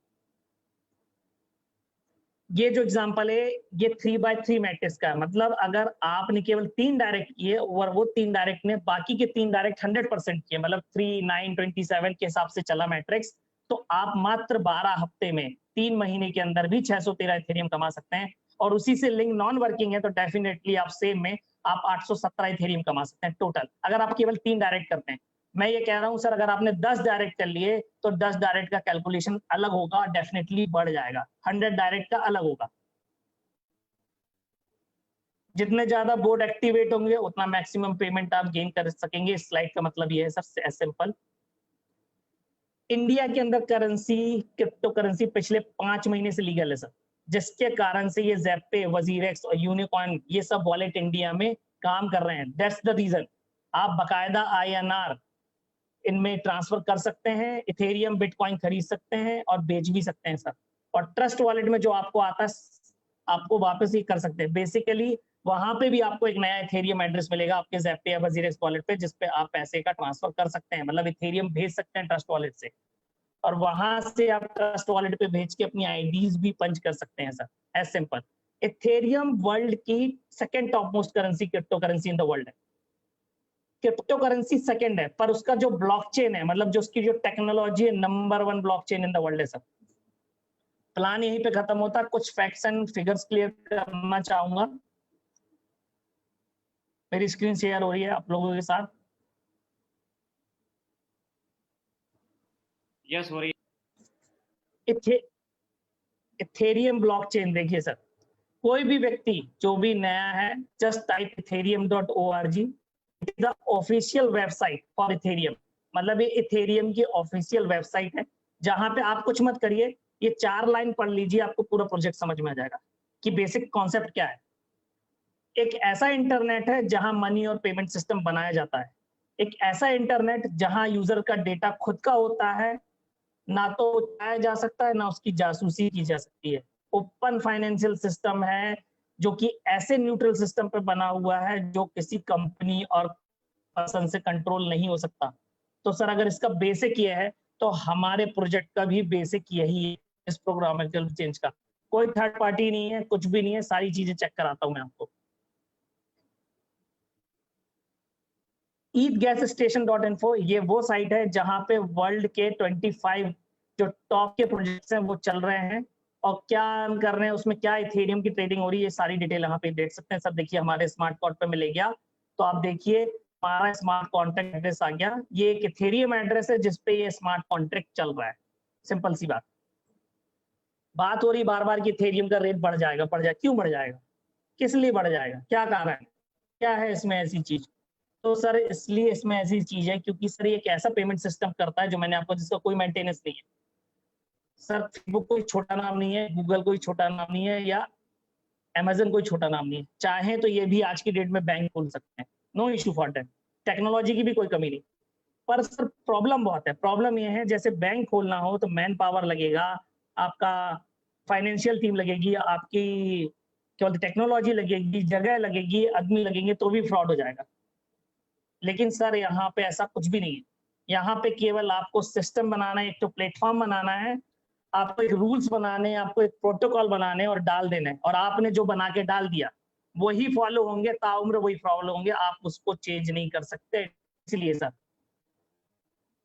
ये जो एग्जांपल है ये 3x3 मैट्रिक्स का है, मतलब अगर आपने केवल 3 डायरेक्ट किए और वो 3 डायरेक्ट ने बाकी के 3 डायरेक्ट 100% किए, मतलब 3, 9, 27 के हिसाब से चला मैट्रिक्स, तो आप मात्र 12 हफ्ते में 3 महीने के अंदर भी 613 इथेरियम कमा सकते हैं। और उसी से लिंक नॉन वर्किंग है तो डेफिनेटली आप सेम में आप 817 इथेरियम कमा सकते हैं टोटल, अगर आप केवल 3 डायरेक्ट करते हैं। मैं ये कह रहा हूं सर, अगर आपने 10 डायरेक्ट कर लिए तो 10 डायरेक्ट का कैलकुलेशन अलग होगा, डेफिनेटली बढ़ जाएगा, 100 डायरेक्ट का अलग होगा। जितने ज्यादा बोर्ड एक्टिवेट होंगे उतना मैक्सिमम पेमेंट आप गेन कर सकेंगे। इस स्लाइड का मतलब ये है सर, सिंपल। इंडिया के अंदर क्रिप्टो करेंसी पिछले 5 महीने से लीगल है सर, जिसके कारण से ये ज़ेप्पे, वजीरेक्स और यूनिकॉइन ये सब वॉलेट इंडिया में काम कर रहे हैं। That's the reason. आप बकायदा INR इनमें ट्रांसफर कर सकते हैं, इथेरियम, बिटकॉइन खरीद सकते हैं और बेच भी सकते हैं सर। और ट्रस्ट वॉलेट में जो आपको आता है आपको वापस ही कर सकते हैं। बेसिकली वहां पे भी आपको एक नया इथेरियम एड्रेस मिलेगा आपके ज़ेप्पे या वजीरेक्स वॉलेट पे, जिसपे आप पैसे का ट्रांसफर कर सकते हैं, मतलब इथेरियम भेज सकते हैं ट्रस्ट वॉलेट से, और वहां से आप ट्रस्ट वॉलेट पे भेज के अपनी आईडीज भी पंच कर सकते हैं sir, as simple. Ethereum world की second top most currency, crypto currency in the world है। क्रिप्टो करेंसी सेकंड है, पर उसका जो ब्लॉकचेन है, मतलब जो उसकी जो टेक्नोलॉजी है, number 1 blockchain in the world है सर। प्लान यहीं पे खत्म होता है, कुछ फैक्ट्स एंड फिगर्स क्लियर करना चाहूंगा। मेरी स्क्रीन शेयर हो रही है आप लोगों के साथ? यस, हो रही है। इथेरियम ब्लॉकचेन देखिए सर, कोई भी व्यक्ति जो भी नया है, just type ethereum.org, it is the official website for Ethereum. मतलब ये इथेरियम की ऑफिशियल वेबसाइट है, जहां पे आप कुछ मत करिए, ये 4 लाइन पढ़ लीजिए, आपको पूरा प्रोजेक्ट समझ में आ जाएगा कि बेसिक कॉन्सेप्ट क्या है। एक ऐसा इंटरनेट है जहां मनी और पेमेंट सिस्टम बनाया जाता है। एक ऐसा इंटरनेट जहां यूजर का डेटा खुद का होता है, ना तो उठाया जा सकता है ना उसकी जासूसी की जा सकती है। ओपन फाइनेंशियल सिस्टम है जो कि ऐसे न्यूट्रल सिस्टम पे बना हुआ है जो किसी कंपनी और पर्सन से कंट्रोल नहीं हो सकता। तो सर अगर इसका बेसिक ये है तो हमारे प्रोजेक्ट का भी बेसिक यही है, इस प्रोग्रामेबल चेंज का। कोई थर्ड पार्टी नहीं है, कुछ भी नहीं है, सारी चीजें चेक कराता हूं मैं आपको। ETHGasStation.info ये वो साइट है जहां पे वर्ल्ड के 25 जो टॉप के प्रोजेक्ट्स हैं वो चल रहे हैं और क्या कर रहे हैं, उसमें क्या इथेरियम की ट्रेडिंग हो रही है, ये सारी डिटेल यहाँ पे देख सकते हैं सर। देखिए हमारे स्मार्ट कार्ड पे मिल गया, तो आप देखिए हमारा स्मार्ट कॉन्ट्रैक्ट एड्रेस आ गया। ये एक इथेरियम एड्रेस है जिसपे ये स्मार्ट कॉन्ट्रैक्ट चल रहा है। सिंपल सी बात हो रही बार बार कि इथेरियम का रेट बढ़ जाएगा, क्यों बढ़ जाएगा, किस लिए बढ़ जाएगा, क्या कारण, क्या है इसमें ऐसी चीज? तो सर इसलिए इसमें ऐसी चीज है क्योंकि सर ये एक ऐसा पेमेंट सिस्टम करता है जो मैंने आपको, जिसका कोई मेंटेनेंस नहीं है। सर फेसबुक कोई छोटा नाम नहीं है, गूगल कोई छोटा नाम नहीं है, या अमेजन कोई छोटा नाम नहीं है। चाहे तो ये भी आज की डेट में बैंक खोल सकते हैं, no issue for that, technology की भी कोई कमी नहीं। पर सर प्रॉब्लम बहुत है। प्रॉब्लम ये है जैसे बैंक खोलना हो तो मैन पावर लगेगा, आपका फाइनेंशियल टीम लगेगी, आपकी क्या बोलते टेक्नोलॉजी लगेगी, जगह लगेगी, आदमी लगेंगे, तो भी फ्रॉड हो जाएगा। लेकिन सर यहाँ पे ऐसा कुछ भी नहीं है। यहाँ पे केवल आपको सिस्टम बनाना है, एक तो प्लेटफॉर्म बनाना है, आपको एक रूल्स बनाने, आपको एक प्रोटोकॉल बनाने और डाल देने, और आपने जो बना के डाल दिया वही फॉलो होंगे, ताउम्र वही फॉलो होंगे, आप उसको चेंज नहीं कर सकते। इसलिए सर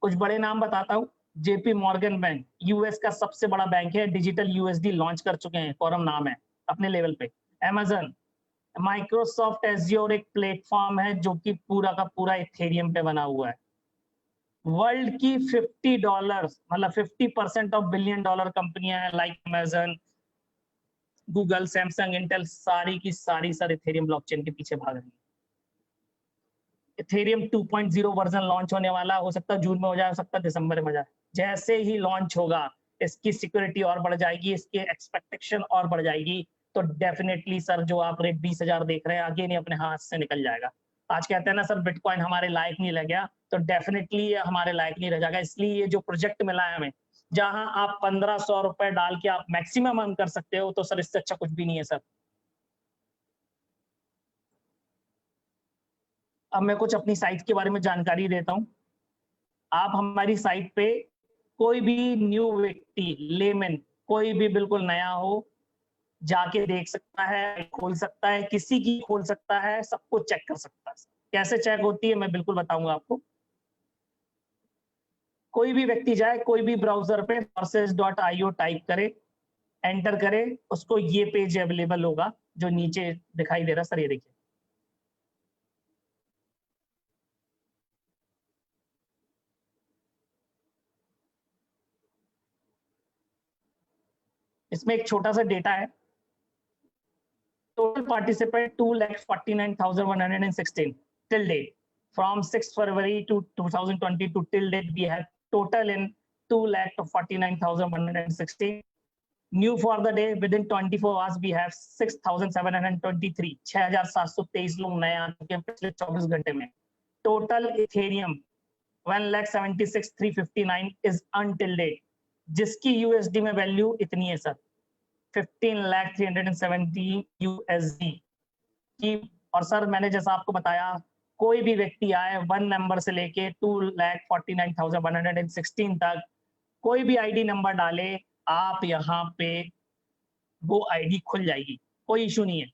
कुछ बड़े नाम बताता हूँ। जेपी मॉर्गन बैंक यूएस का सबसे बड़ा बैंक है, डिजिटल यूएसडी लॉन्च कर चुके हैं, फॉरम नाम है अपने लेवल पे। अमेजन, माइक्रोसॉफ्ट एज्योर एक प्लेटफॉर्म है जो कि पूरा का पूरा इथेरियम पे बना हुआ है। वर्ल्ड की $50 मतलब 50% ऑफ $1 बिलियन कंपनियां हैं, like Amazon, Google, Samsung, Intel, सारी की सारी सर इथेरियम ब्लॉकचेन के पीछे भाग रही है। इथेरियम 2.0 वर्जन लॉन्च होने वाला, हो सकता है जून में हो जाए, हो सकता है दिसंबर में हो जाए। जैसे ही लॉन्च होगा इसकी सिक्योरिटी और बढ़ जाएगी, इसकी एक्सपेक्टेशन और बढ़ जाएगी, तो डेफिनेटली सर जो आप रेट 20,000 देख रहे हैं आगे नहीं अपने हाथ से निकल जाएगा। आज कहते हैं ना सर बिटकॉइन हमारे लायक नहीं रह गया, तो डेफिनेटली ये हमारे लायक नहीं रह जाएगा। इसलिए ये जो प्रोजेक्ट मिला है हमें, जहां आप 1500 रुपए डाल के आप मैक्सिमम अर्न कर सकते हो, तो सर इससे अच्छा कुछ भी नहीं है सर। अब मैं कुछ अपनी साइट के बारे में जानकारी देता हूं। आप हमारी साइट पे कोई भी न्यू व्यक्ति, लेमैन, कोई भी बिल्कुल नया हो, जाके देख सकता है, खोल सकता है, किसी की खोल सकता है, सबको चेक कर सकता है। कैसे चेक होती है मैं बिल्कुल बताऊंगा आपको। कोई भी व्यक्ति जाए, कोई भी ब्राउजर पे sources.io टाइप करे, एंटर करे, उसको ये पेज अवेलेबल होगा जो नीचे दिखाई दे रहा है सर, ये देखिए। इसमें एक छोटा सा डेटा है। Total participant 2,49,116 till date. From 6th February to 2022 till date, we have total in 2,49,116. New for the day, within 24 hours, we have 6,723. 6,723 लोग नए आ चुके हैं पिछले 24 घंटे में। Total Ethereum 1,76,359 is until date, जिसकी USD में वैल्यू इतनी है सर, 15,370 USD की। और सर मैंने जैसा आपको बताया, कोई भी व्यक्ति आए 1 नंबर से लेके 2,49,116 तक, कोई भी आईडी नंबर डाले, आप यहाँ पे वो आईडी खुल जाएगी, कोई इशू नहीं है।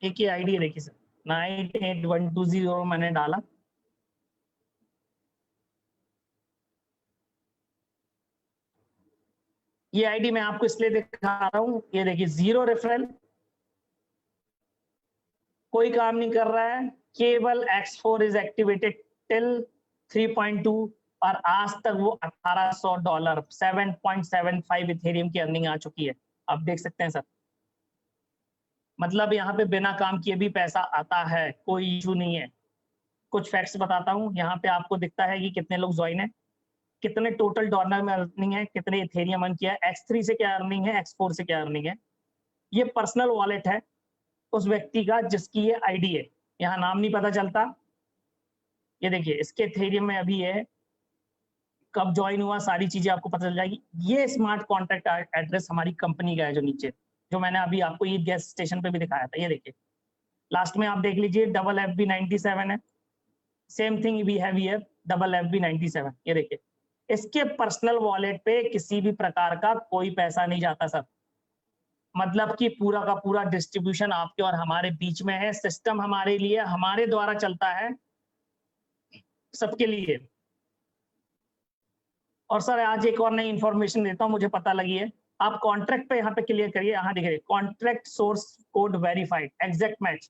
एक ही आईडी देखिए सर, 98120 मैंने डाला, ये आईडी मैं आपको इसलिए दिखा रहा हूं, ये देखिए 0 रेफरल, कोई काम नहीं कर रहा है, केवल X4 इज एक्टिवेटेड टिल 3.2 और आज तक वो $1,800 7.75 इथेरियम की अर्निंग आ चुकी है। आप देख सकते हैं सर, मतलब यहाँ पे बिना काम किए भी पैसा आता है, कोई इशू नहीं है। कुछ फैक्ट्स बताता हूँ, यहाँ पे आपको दिखता है कि कितने लोग ज्वाइन है, कितने टोटल डॉलर में अर्निंग है, कितने इथेरियम अर्न किया है, X3 से क्या अर्निंग है, X4 से क्या अर्निंग है। ये पर्सनल वॉलेट है उस व्यक्ति का जिसकी ये आईडी है, यहाँ नाम नहीं पता चलता। ये देखिए इसके इथेरियम में अभी है, कब ज्वाइन हुआ, सारी चीजें आपको पता चल जाएगी। ये स्मार्ट कॉन्ट्रैक्ट एड्रेस हमारी कंपनी का है जो नीचे, जो मैंने अभी आपको ये गैस स्टेशन पे भी दिखाया था। ये देखिए लास्ट में आप देख लीजिए, FB97 है, same thing we have here, FB97। ये देखिए इसके पर्सनल वॉलेट पे किसी भी प्रकार का कोई पैसा नहीं जाता सर, मतलब कि पूरा का पूरा डिस्ट्रीब्यूशन आपके और हमारे बीच में है। सिस्टम हमारे लिए, हमारे द्वारा चलता है, सबके लिए। और सर आज एक और नई इंफॉर्मेशन देता हूं, मुझे पता लगी है। आप कॉन्ट्रैक्ट पे यहाँ पे क्लियर करिए, यहाँ देखिए contract source code verified exact match,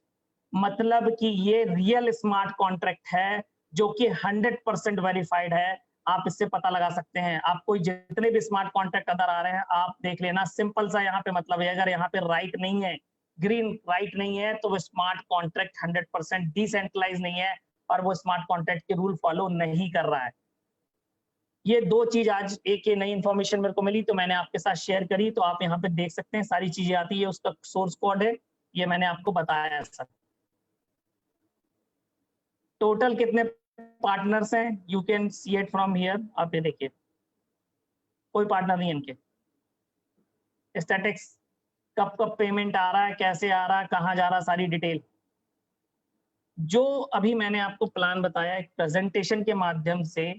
मतलब कि ये रियल स्मार्ट कॉन्ट्रैक्ट है जो कि 100% वेरीफाइड है। आप इससे पता लगा सकते हैं। आपको जितने भी स्मार्ट कॉन्ट्रैक्ट अंदर आ रहे हैं आप देख लेना, सिंपल सा यहाँ पे मतलब है, अगर यहाँ पे राइट नहीं है, ग्रीन राइट नहीं है, तो वो स्मार्ट कॉन्ट्रैक्ट 100% डिसेंट्रलाइज नहीं है और वो स्मार्ट कॉन्ट्रैक्ट के रूल फॉलो नहीं कर रहा है। ये दो चीज आज एक नई इंफॉर्मेशन मेरे को मिली तो मैंने आपके साथ शेयर करी, तो आप यहाँ पे देख सकते हैं सारी चीजें आती है, उसका सोर्स कोड है, ये मैंने आपको बताया सर। टोटल कितने पार्टनर्स हैं, you can see it from here. आप ये देखिए, कोई पार्टनर नहीं है इनके। स्टैटिक्स, कब कब पेमेंट आ रहा है, कैसे आ रहा है, कहाँ जा रहा है, सारी डिटेल। जो अभी मैंने आपको प्लान बताया एक प्रेजेंटेशन के माध्यम से,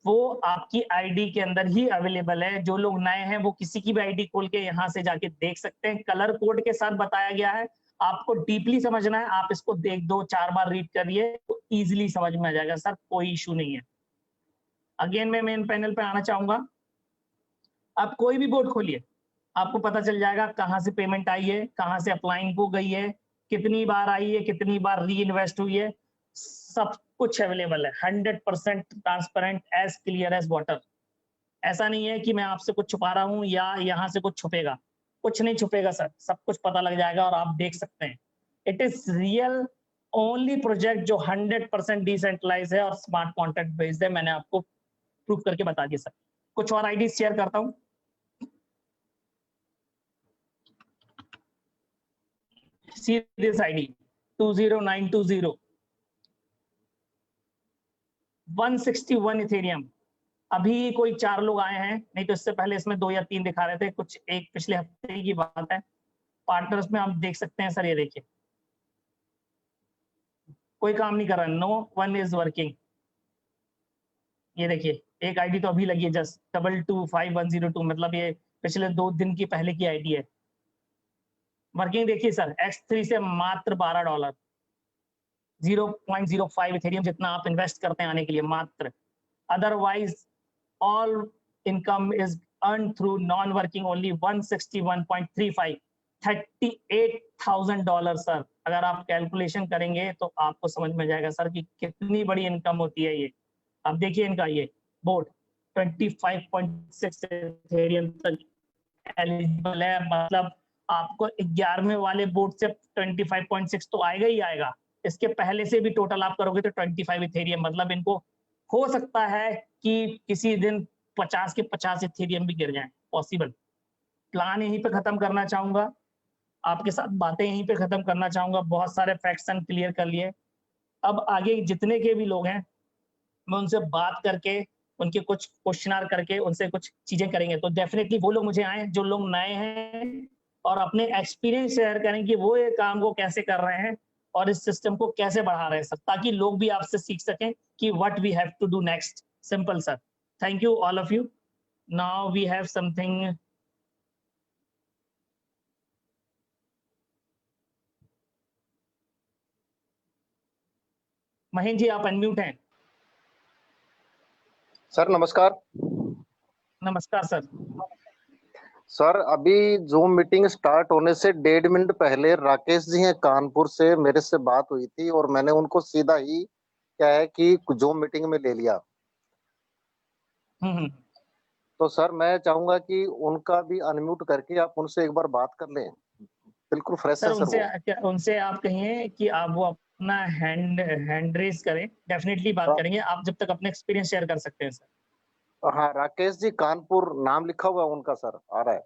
वो आपकी आईडी के अंदर ही अवेलेबल है। जो लोग नए हैं वो किसी की भी आईडी खोल के यहाँ से जाके देख सकते हैं। कलर कोड के साथ बताया गया है, आपको डीपली समझना है, आप इसको देख 2-4 बार रीड करिए तो इजीली समझ में आ जाएगा सर, कोई इशू नहीं है। अगेन मैं मेन पैनल पे आना चाहूंगा। आप कोई भी बोर्ड खोलिए, आपको पता चल जाएगा कहाँ से पेमेंट आई है, कहाँ से अप्लाइंग को गई है, कितनी बार आई है, कितनी बार री इन्वेस्ट हुई है, सब कुछ अवेलेबल है। 100% transparent, as clear as water. ऐसा नहीं है कि मैं आपसे कुछ छुपा रहा हूं या यहाँ से कुछ छुपेगा, कुछ नहीं छुपेगा सर, सब कुछ पता लग जाएगा और आप देख सकते हैं। It is real only project जो 100% डिसेंट्रलाइज है और स्मार्ट कॉन्ट्रैक्ट बेस्ड है। मैंने आपको प्रूफ करके बता दिया सर। कुछ और आईडी शेयर करता हूँ। See this ID 20920 161 Ethereum. अभी कोई 4 लोग आए हैं, नहीं तो इससे पहले इसमें 2 या 3 दिखा रहे थे, कुछ एक पिछले हफ्ते की बात है। पार्टनर्स में आप देख सकते हैं सर, ये देखिए कोई काम नहीं कर रहा, नो वन इज वर्किंग। ये देखिए एक आईडी तो अभी लगी है जस्ट 225102, मतलब ये पिछले 2 दिन की पहले की आईडी है। वर्किंग देखिए सर, X3 से मात्र $12, 0.05 इथेरियम जितना आप इन्वेस्ट करते हैं आने के लिए मात्र। Otherwise all income is earn through non working only 161.35, $38,000 sir. अगर आप कैलकुलेशन करेंगे तो आपको समझ में जाएगा सर कि कितनी बड़ी इनकम होती है ये। अब देखिए इनका ये बोर्ड 25.6 इथेरियम तक एलिजिबल है, मतलब आपको 11वें वाले बोर्ड से 25.6 तो आएगा ही आएगा। इसके पहले से भी टोटल आप करोगे तो 25 इथेरियम, मतलब इनको हो सकता है कि किसी दिन 50 के 50 इथेरियम भी गिर जाएं, पॉसिबल। प्लान यहीं पे खत्म करना चाहूंगा, आपके साथ बातें यहीं पे खत्म करना चाहूंगा। बहुत सारे फैक्ट्स क्लियर कर लिए। अब आगे जितने के भी लोग हैं मैं उनसे बात करके, उनके कुछ क्वेश्चन करके उनसे कुछ चीजें करेंगे। तो डेफिनेटली वो लोग मुझे आए जो लोग नए हैं और अपने एक्सपीरियंस शेयर करें कि वो ये काम को कैसे कर रहे हैं और इस सिस्टम को कैसे बढ़ा रहे हैं सर, ताकि लोग भी आपसे सीख सकें कि what we have to do next. Simple sir. Thank you all of you. Now we have something. Mahendra ji आप अनम्यूट हैं। सर नमस्कार। नमस्कार सर। सर अभी जूम मीटिंग स्टार्ट होने से 1.5 मिनट पहले राकेश जी हैं कानपुर से, मेरे से बात हुई थी और मैंने उनको सीधा ही क्या है कि जूम मीटिंग में ले लिया। तो सर मैं चाहूंगा कि उनका भी अनम्यूट करके आप उनसे एक बार बात कर लें, बिल्कुल फ्रेश है सर। उनसे आप कहिए कि आप वो अपना हैंड रेज करें, डेफिनेटली बात करेंगे। आप जब तक अपने एक्सपीरियंस शेयर कर सकते हैं सर। हाँ राकेश जी कानपुर नाम लिखा हुआ उनका सर, आ रहा है।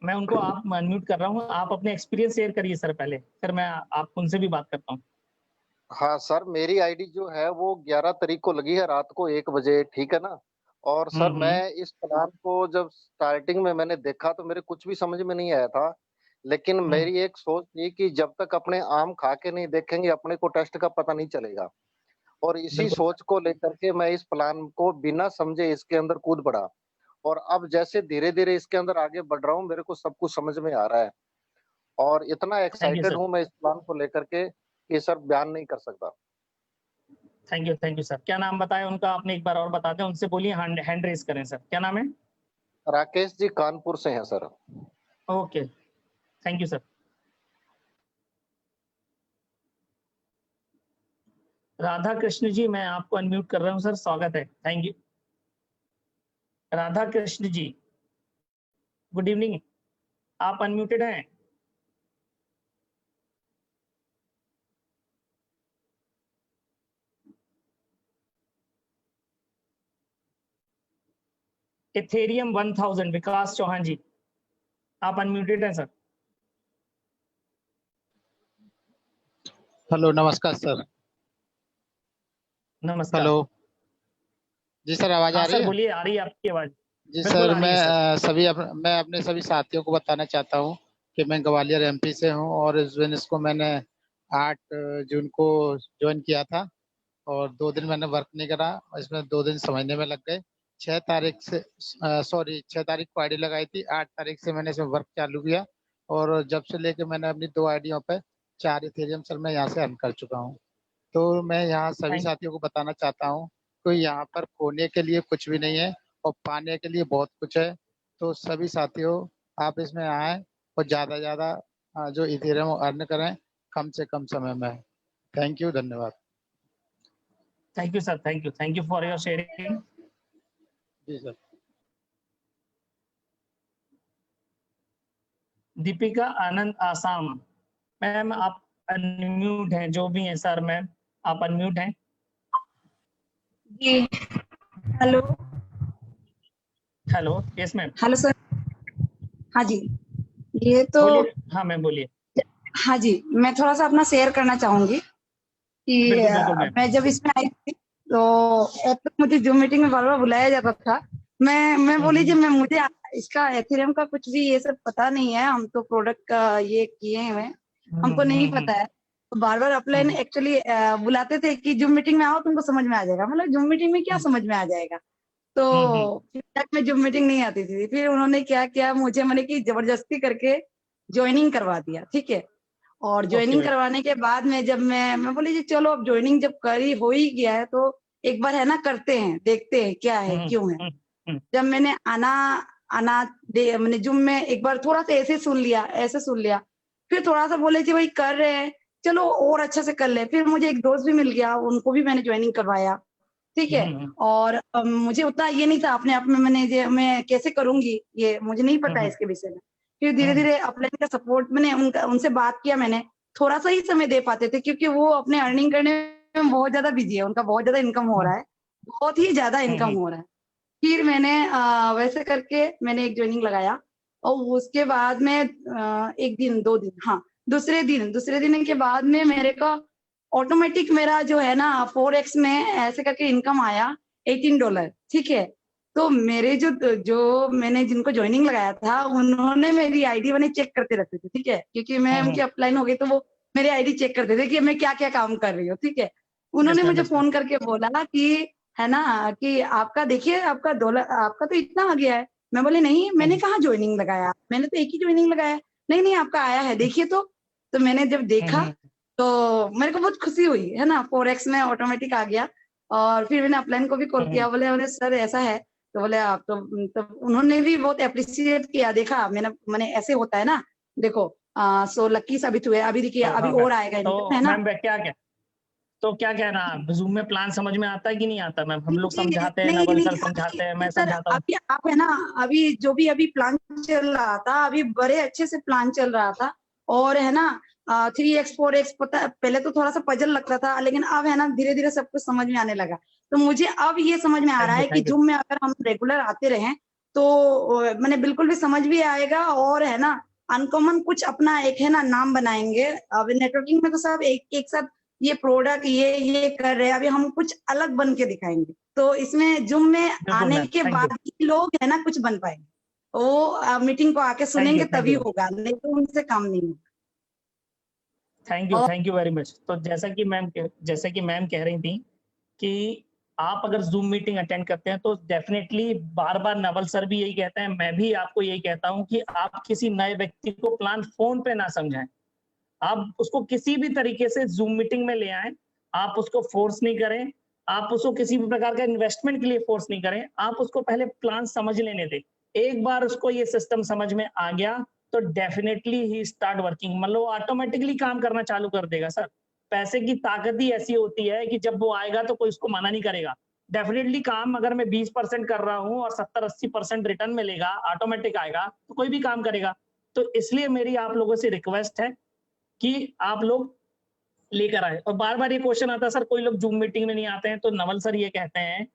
मैं उनको आप अनम्यूट कर रहा हूँ, आप अपने एक्सपीरियंस शेयर करिए सर पहले, फिर मैं आप उनसे भी बात करता हूँ। हाँ सर मेरी आईडी जो है वो 11 तारीख को लगी है रात को 1 बजे, ठीक है ना। और सर मैं इस प्लान को जब स्टार्टिंग में मैंने देखा तो मेरे कुछ भी समझ में नहीं आया था, लेकिन मेरी एक सोच थी कि जब तक अपने आम खा के नहीं देखेंगे अपने को टेस्ट का पता नहीं चलेगा। और इसी सोच को लेकर के मैं इस प्लान को बिना समझे इसके अंदर कूद पड़ा। और अब जैसे धीरे धीरे इसके अंदर आगे बढ़ रहा हूँ मेरे को सब कुछ समझ में आ रहा है और इतना एक्साइटेड हूँ मैं इस प्लान को लेकर के कि सर बयान नहीं कर सकता। Thank you sir. क्या नाम बताया उनका, आपने एक बार और बता दें, उनसे बोलिए हैंड रेज करें सर। क्या नाम है? राकेश जी कानपुर से हैं sir. Okay, thank you sir. Radha Krishna ji, मैं आपको अनम्यूट कर रहा हूँ सर, स्वागत है, thank you. Radha Krishna ji, good evening, आप अनम्यूटेड हैं। इथेरियम 1000, विकास चौहान जी, आप अनम्यूटेड हैं सर। हेलो, नमस्कार सर। नमस्कार। हेलो जी सर, आवाज आ हाँ रही सर, है? बोलिए, आ रही है आपकी आवाज। जी बिल्कुल सर, आ रही है सर। मैं अपने सभी साथियों को बताना चाहता हूँ कि मैं ग्वालियर एमपी से हूँ और इस बिजनेस को मैंने 8 जून को ज्वाइन किया था और 2 दिन मैंने वर्क नहीं करा। इसमें 2 दिन समझने में लग गए। 6 तारीख को आईडी लगाई थी, 8 तारीख से मैंने इसमें वर्क चालू किया और जब से लेके मैंने अपनी 2 आईडियों पे 4 इथेरियम सर मैं यहाँ से अर्न कर चुका हूँ। तो मैं यहाँ सभी थैंक साथियों को बताना चाहता हूँ कि यहाँ पर खोने के लिए कुछ भी नहीं है और पाने के लिए बहुत कुछ है। तो सभी साथियों, आप इसमें आए और ज़्यादा ज़्यादा जो इथेरियम अर्न करें कम से कम समय में। थैंक यू, धन्यवाद। You sir, thank you for your sharing. जी सर। दीपिका आनंद आसाम, मैम आप अनम्यूट हैं, जो भी हैं सर, मैम आप अनम्यूट हैं। जी hello. Hello, yes ma'am, hello sir. हाँ जी, ये तो बोलिए। हाँ मैम, बोलिए। हाँ जी, मैं थोड़ा सा अपना शेयर करना चाहूंगी कि बिल्कुल बिल्कुल मैम। मैं जब इसमें आई थी तो एक तो मुझे जूम मीटिंग में बार बार बुलाया जाता था। मैं बोली जी, मैं मुझे इसका एथेरियम का कुछ भी ये सब पता नहीं है, हम तो प्रोडक्ट का ये किए हैं, हमको नहीं पता है। तो बार बार अपलाइन एक्चुअली बुलाते थे कि जूम मीटिंग में आओ, तुमको समझ में आ जाएगा। मतलब जूम मीटिंग में क्या समझ में आ जाएगा। तो फिर तक में जूम मीटिंग नहीं आती थी। फिर उन्होंने क्या किया, मुझे मैंने कि जबरदस्ती करके ज्वाइनिंग करवा दिया, ठीक है। और ज्वाइनिंग करवाने के बाद में जब मैं बोली जी चलो अब ज्वाइनिंग जब करी हो ही गया है तो एक बार है ना करते हैं, देखते हैं क्या है क्यों है। जब मैंने आना मैंने जूम में एक बार थोड़ा सा ऐसे सुन लिया, फिर थोड़ा सा बोले जी भाई कर रहे हैं, चलो और अच्छा से कर ले। फिर मुझे एक दोस्त भी मिल गया, उनको भी मैंने ज्वाइनिंग करवाया, ठीक है। और मुझे उतना ये नहीं था अपने आप में, मैं कैसे करूंगी ये मुझे नहीं पता है इसके विषय में। फिर धीरे धीरे अपलाइन का सपोर्ट मैंने उनसे बात किया। मैंने थोड़ा सा ही समय दे पाते थे क्योंकि वो अपने अर्निंग करने में बहुत ज्यादा बिजी है, उनका बहुत ज्यादा इनकम हो रहा है, बहुत ही ज्यादा इनकम हो रहा है। फिर मैंने वैसे करके मैंने एक ज्वाइनिंग लगाया और उसके बाद में 1 दिन 2 दिन, हाँ दूसरे दिन के बाद में मेरे का ऑटोमेटिक मेरा जो है ना 4x में ऐसे करके इनकम आया $18, ठीक है। तो मेरे जो मैंने जिनको ज्वाइनिंग लगाया था उन्होंने मेरी आईडी मैंने चेक करते रहते थे, ठीक है, क्योंकि मैं उनकी अपलाइन हो गई तो वो मेरी आईडी चेक करते थे कि मैं क्या क्या काम कर रही हूँ, ठीक है। उन्होंने मुझे फोन करके बोला कि है ना कि आपका देखिए आपका आपका तो इतना आ गया है। मैं बोली नहीं, मैंने कहाँ ज्वाइनिंग लगाया, मैंने तो एक ही ज्वाइनिंग लगाया। नहीं आपका आया है, देखिए तो मैंने जब देखा तो मेरे को बहुत खुशी हुई, है ना। 4x में ऑटोमेटिक आ गया। और फिर मैंने अपलाइन को भी कॉल किया, बोले सर ऐसा है, तो बोले आप तो उन्होंने भी बहुत अप्रिशिएट किया। देखा मैंने ऐसे होता है ना, देखो सो लकी साबित हुए। अभी देखिए अभी और आएगा, तो है ना। मैम क्या कहना, जूम में प्लान समझ में आता है कि नहीं आता मैम? हम लोग नहीं, समझाते हैं, नहीं, नवल नहीं, सर समझाते हैं, मैं सर समझाता हूँ। अभी आप है ना, अभी जो भी अभी प्लान चल रहा था, अभी बड़े अच्छे से प्लान चल रहा था। और है ना 3x 4x पता, पहले तो थोड़ा सा पजल लगता था, लेकिन अब है ना धीरे धीरे सब कुछ समझ में आने लगा। तो मुझे अब ये समझ में आ रहा है कि जूम में अगर हम रेगुलर आते रहें तो मैंने बिल्कुल भी समझ भी आएगा। और है ना अनकॉमन कुछ अपना एक है ना नाम बनाएंगे। अब नेटवर्किंग में तो सब एक साथ ये प्रोडक्ट ये कर रहे हैं, अभी हम कुछ अलग बन के दिखाएंगे। तो इसमें जूम में आने के बाद ही लोग है ना कुछ बन पाएंगे। वो मीटिंग को आके सुनेंगे तभी होगा, नहीं तो उनसे काम नहीं होगा। Thank you very much. तो जैसा कि मैम कह रही थी कि आप अगर जूम मीटिंग अटेंड करते हैं तो डेफिनेटली बार बार नवल सर भी यही कहते हैं, मैं भी आपको यही कहता हूं कि आप किसी नए व्यक्ति को प्लान फोन पे ना समझाएं। आप उसको किसी भी तरीके से जूम मीटिंग में ले आए, आप उसको फोर्स नहीं करें, आप उसको किसी भी प्रकार का इन्वेस्टमेंट के लिए फोर्स नहीं करें, आप उसको पहले प्लान समझ लेने दें। एक बार उसको ये सिस्टम समझ में आ गया तो डेफिनेटली ही स्टार्ट वर्किंग, मतलब वो ऑटोमेटिकली काम करना चालू कर देगा सर। पैसे की ताकत ही ऐसी होती है कि जब वो आएगा तो कोई उसको मना नहीं करेगा। डेफिनेटली काम अगर मैं 20% कर रहा हूँ और 70-80% रिटर्न मिलेगा, ऑटोमेटिक आएगा, तो कोई भी काम करेगा। तो इसलिए मेरी आप लोगों से रिक्वेस्ट है कि आप लोग लेकर आए। और बार-बार ये क्वेश्चन आता है सर कोई लोग जूम मीटिंग में नहीं आते हैं, तो नवल सर ये कहते हैं,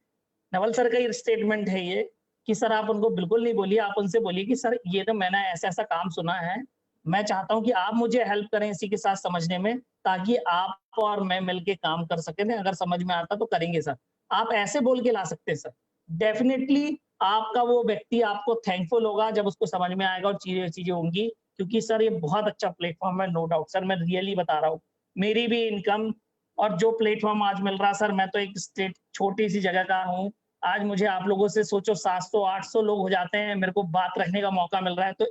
नवल सर का ये स्टेटमेंट है ये कि सर आप उनको बिल्कुल नहीं बोलिए, आप उनसे बोलिए कि सर ये तो मैंने ऐसा-ऐसा काम सुना है, मैं चाहता हूँ कि आप मुझे हेल्प करें इसी के साथ समझने में, ताकि आप और मैं मिलके काम कर सकें, अगर समझ में आता तो करेंगे सर। आप ऐसे बोल के ला सकते हैं सर। डेफिनिटली आपका वो व्यक्ति आपको थैंकफुल होगा जब उसको समझ में आएगा और चीज़ें होंगी, क्योंकि सर ये बहुत अच्छा प्लेटफ़ॉर्म है, नो डाउट सर, मैं रियली बता रहा हूँ। मेरी भी इनकम और जो प्लेटफ़ॉर्म आज मिल रहा है सर, मैं तो एक स्टेट छोटी-सी जगह का हूँ। आज मुझे आप लोगों से सोचो 700-800 लोग हो जाते हैं, मेरे को बात रखने का मौका मिल रहा है, तो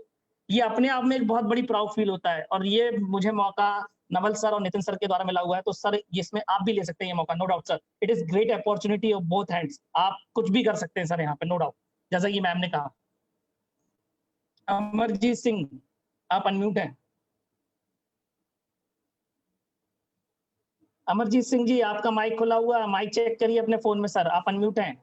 ये अपने आप में एक बहुत बड़ी प्राउड फील होता है। और ये मुझे मौका नवल सर और नितिन सर के द्वारा मिला हुआ है, तो सर इसमें आप भी ले सकते हैं ये मौका, no doubt sir. It is great opportunity of both hands. आप कुछ भी कर सकते हैं सर यहाँ पे, नो डाउट, जैसा कि मैम ने कहा। अमरजीत सिंह, आप अनम्यूट हैं। अमरजीत सिंह जी, आपका माइक खुला हुआ है, माइक चेक करिए अपने फ़ोन में सर, आप अनम्यूट हैं।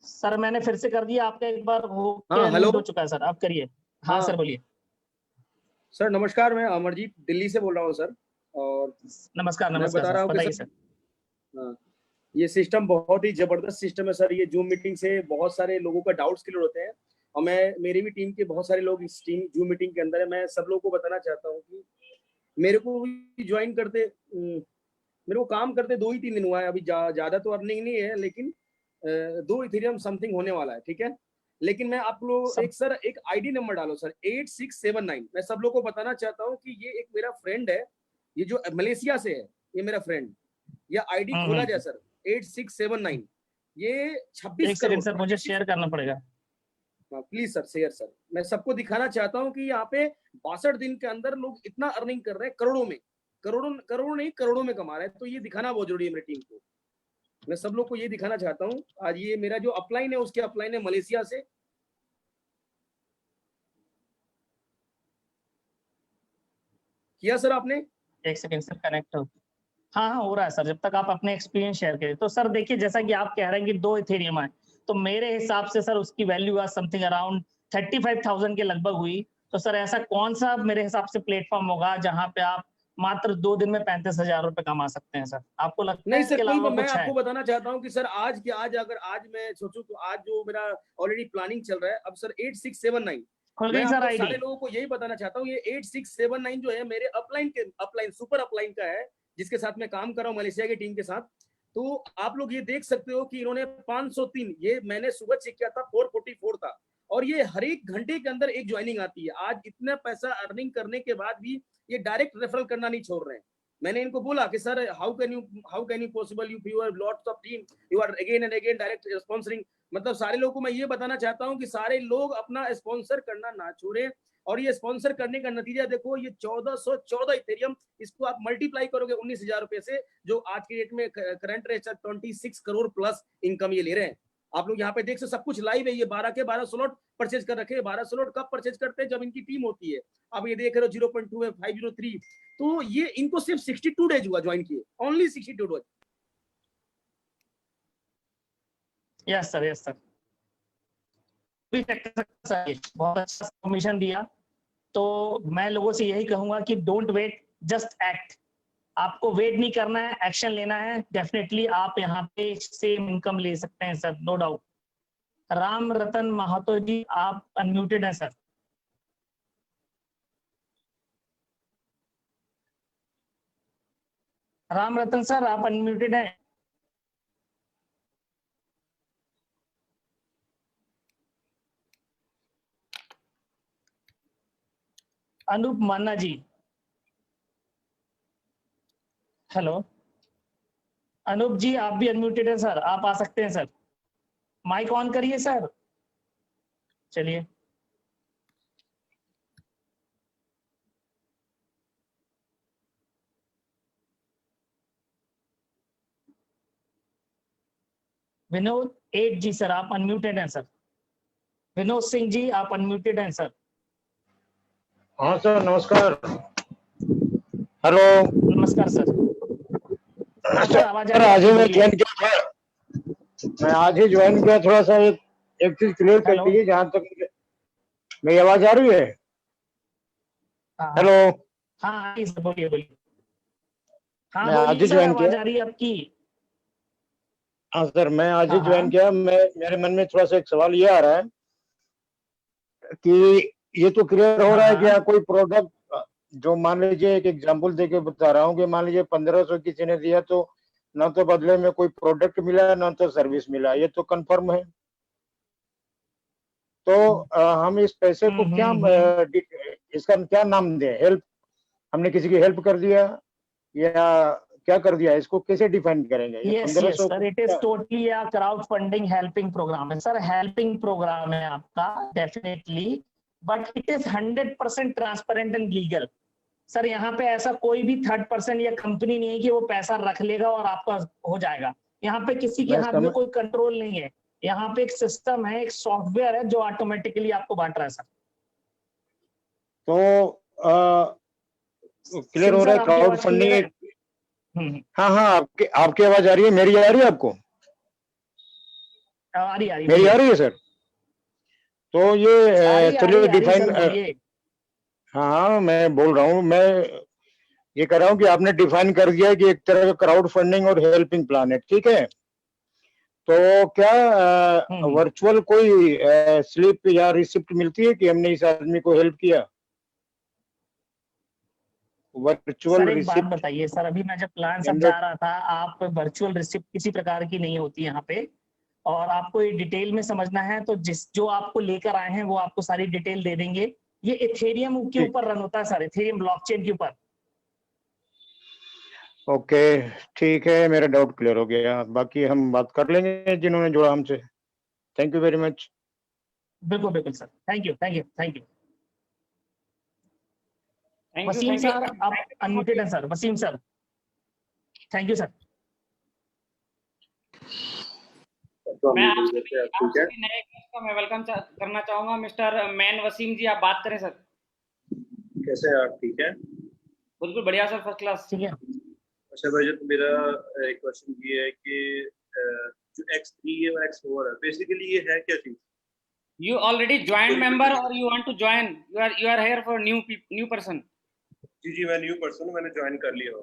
सर मैंने फिर से कर दिया, आपका एक बार हो के हाँ, हेलो। अनम्यूट हो चुका है सर, आप करिए। हाँ सर, बोलिए। सर नमस्कार, मैं अमरजीत दिल्ली से बोल रहा हूँ सर। और नमस्कार, मैं नमस्कार बता रहा सर, हूँ कि बताइए सर, सर। हाँ, ये सिस्टम बहुत ही जबरदस्त सिस्टम है सर। ये जूम मीटिंग से बहुत सारे लोगों का डाउट्स क्लियर होते हैं और मेरी भी टीम के बहुत सारे लोग इस टीम जूम मीटिंग के अंदर है। मैं सब लोगों को बताना चाहता हूँ कि मेरे को भी ज्वाइन करते, मेरे को काम करते 2 ही 3 दिन हुआ है। अभी ज्यादा तो अर्निंग नहीं है, लेकिन 2 इथेरियम समथिंग होने वाला है, ठीक है। लेकिन मैं आप लोग एक आईडी नंबर डालो सर, 8679। मैं सब लोगों को बताना चाहता हूँ कि ये एक मेरा फ्रेंड है, ये जो मलेशिया से है, ये मेरा फ्रेंड। ये आईडी खोला जाए सर, 8679। ये 26 एक सेकंड करोड़ सर, मुझे शेयर करना पड़ेगा। Please sir, share sir. मैं सबको दिखाना चाहता हूँ कि यहाँ पे 62 दिन के अंदर लोग इतना अर्निंग कर रहे हैं, करोड़ों में, करोड़ों नहीं, करोड़ों में कमा रहे हैं। तो ये दिखाना बहुत जरूरी है मेरी टीम को। मैं सब लोग को ये दिखाना चाहता हूँ। आज ये मेरा जो अपलाइन है, उसके अपलाइन है मलेशिया से। किया सर आपने? एक सेकंड सर, कनेक्ट हो। हाँ, हाँ, हो रहा है सर, जब तक आप अपने एक्सपीरियंस शेयर करें। तो सर देखिए, जैसा कि आप कह रहे हैं कि 2 इथेरियम है, तो मेरे हिसाब से सर उसकी वैल्यू आज समथिंग अराउंड 35,000 के लगभग हुई। तो सर ऐसा कौन-सा मेरे हिसाब से प्लेटफ़ॉर्म होगा जहाँ पे आप मात्र 2 दिन में 35,000 रुपए कमा सकते हैं सर? आपको लगता है नहीं इसके सर, कोई अलावा मैं कुछ है? आपको बताना चाहता हूँ कि सर आज अगर आज मैं सोचूं तो आज जो मेरा ऑलरेडी प्लानिंग चल रहा है, अब सर 8679। खुल मैं गई सर आपको आईडी? सारे लोगों को यही बताना चाहता हूँ, ये 8679 जो है मेरे अपलाइन सुपर अपलाइन का है, जिसके साथ मैं काम कर रहा हूँ मलेशिया की टीम के साथ। तो आप लोग ये देख सकते हो कि इन्होंने 503, ये मैंने सुबह चेक किया था 444 था, और ये हर एक घंटे के अंदर एक ज्वाइनिंग आती है। आज इतना पैसा अर्निंग करने के बाद भी ये डायरेक्ट रेफरल करना नहीं छोड़ रहे हैं। मैंने इनको बोला कि sir how can you possible, you are lots of team, you are again and again direct sponsoring. मतलब सारे लोगों को मैं ये बताना चाहता हूँ कि सारे लोग अपना स्पॉन्सर करना ना छोड़ें। और ये स्पॉन्सर करने का नतीजा देखो, ये 1414 इथेरियम, इसको आप मल्टीप्लाई करोगे 19,000 रुपए से, जो आज के डेट में current rate 26 crore plus income ये ले रहे हैं। आप लोग यहाँ पे देख सकते, सब कुछ लाइव है। ये 12 के 12 स्लॉट परचेज कर रखे हैं। 12 स्लॉट कब परचेज करते हैं? जब इनकी टीम होती है। अब ये देख रहे हो 0.2 है, 503। तो ये इनको सिर्फ 62 डेज हुआ ज्वाइन किए, only 62 days. Yes sir, yes sir. बहुत अच्छा परमिशन दिया। तो मैं लोगों से यही कहूंगा कि डोंट वेट, जस्ट एक्ट। आपको वेट नहीं करना है, एक्शन लेना है। डेफिनेटली आप यहाँ पे सेम इनकम ले सकते हैं सर, नो डाउट। राम रतन महातो जी, आप अनम्यूटेड हैं सर। राम रतन सर, आप अनम्यूटेड हैं। अनूप मान्ना जी, हेलो। अनूप जी, आप भी अनम्यूटेड हैं सर, आप आ सकते हैं सर। माइक ऑन करिए सर। चलिए, विनोद 8 जी सर, आप अनम्यूटेड हैं सर। विनोद सिंह जी, आप अनम्यूटेड हैं सर। हाँ सर, नमस्कार। हेलो। नमस्कार सर। हाँ सर, आवाज आ सर रही है आज ही आपकी, मैं बोलिए। ज्वाइन किया था, मैं आज ही ज्वाइन किया। थोड़ा सा एक चीज क्लियर कर हेलो। दीजिए, जहाँ तक मेरी आवाज आ रही है। हाँ हाँ हेलो। हाँ, आ रही है सर, बोलिए बोलिए। हाँ मैं आज बोलिए ही सर, ज्वाइन किया। आवाज आ रही है आपकी। हाँ सर, मैं आज ही हाँ ज्वाइन हाँ। किया। मेरे मन में थोड़ा सा एक सवाल ये आ रहा है कि ये तो क्लियर हो हाँ रहा है कि हाँ। यहाँ कोई प्रोडक्ट, जो मान लीजिए एक एग्जांपल देके बता रहा हूँ कि मान लीजिए 1500 किसी ने दिया, तो ना तो बदले में कोई प्रोडक्ट मिला, ना तो सर्विस मिला, ये तो कंफर्म है। तो हम इस पैसे को क्या, इसका क्या नाम दें? हेल्प, हमने किसी की हेल्प कर दिया या क्या कर दिया? इसको कैसे डिफाइन करेंगे? ये यस यस 1500 सर, को इट इज क्या? Totally a crowd funding helping program है सर। हेल्पिंग प्रोग्राम है आपका, definitely, but it is 100% transparent and legal. Sir यहाँ पे ऐसा कोई भी थर्ड पर्सन या कंपनी नहीं है कि वो पैसा रख लेगा और आपका हो जाएगा। यहाँ पे किसी के मैं हाथ में समझ कोई कंट्रोल नहीं है। यहाँ पे एक सिस्टम है, एक सॉफ्टवेयर है जो ऑटोमेटिकली आपको बांट रहा है सर। तो क्लियर सिंह हो रहा सर, है आपकी क्राउड आवाज क्लियर है? फंडिंग। हाँ हाँ, आपकी आपकी आवाज आ रही है, मेरी आ रही है आपको? आ रही, मेरी आ बोलिए। रही है सर। तो आ ये रही चलिए आ रही डिफाइन, सर, बोलिए। हाँ मैं बोल रहा हूँ, मैं ये कह रहा हूँ कि आपने डिफाइन कर दिया है कि एक तरह का क्राउड फंडिंग और हेल्पिंग प्लान है, ठीक है। तो क्या वर्चुअल कोई स्लिप या रिसिप्ट मिलती है कि हमने इस आदमी को हेल्प किया? वर्चुअल सर एक बात रिसिप्ट बताइए सर, अभी मैं जब प्लान समझा जनरेट। रहा था, आप वर्चुअल रिसिप्ट किसी प्रकार की नहीं होती यहाँ पे। और आपको ये डिटेल में समझना है तो जो आपको लेकर आए हैं वो आपको सारी डिटेल दे देंगे। ये इथेरियम के ठीक, ऊपर रन होता है सर, इथेरियम ब्लॉकचेन के ऊपर। ओके, ठीक है, मेरा डाउट क्लियर हो गया। बाकी हम बात कर लेंगे जिन्होंने जुड़ा हमसे। Thank you very much. बिल्कुल बिल्कुल sir, thank you thank you thank you. Thank you Wasim thank you. Sir, आप अनम्यूटेड हैं sir, Wasim sir. Thank you sir. मैं आप सभी नए गेस्ट का मैं वेलकम करना चाहूंगा। मिस्टर मैन वसीम जी, आप बात करें सर। कैसे हैं आप? ठीक है, बिल्कुल बढ़िया सर, फर्स्ट क्लास। ठीक है। अच्छा भाई, तो मेरा एक क्वेश्चन ये है कि जो X3 है और X4 है, बेसिकली ये है क्या चीज? You already joined member or you want to join? You are here for new person. जी, मैं न्यू पर्सन हूँ, मैंने ज्वाइन कर लिया।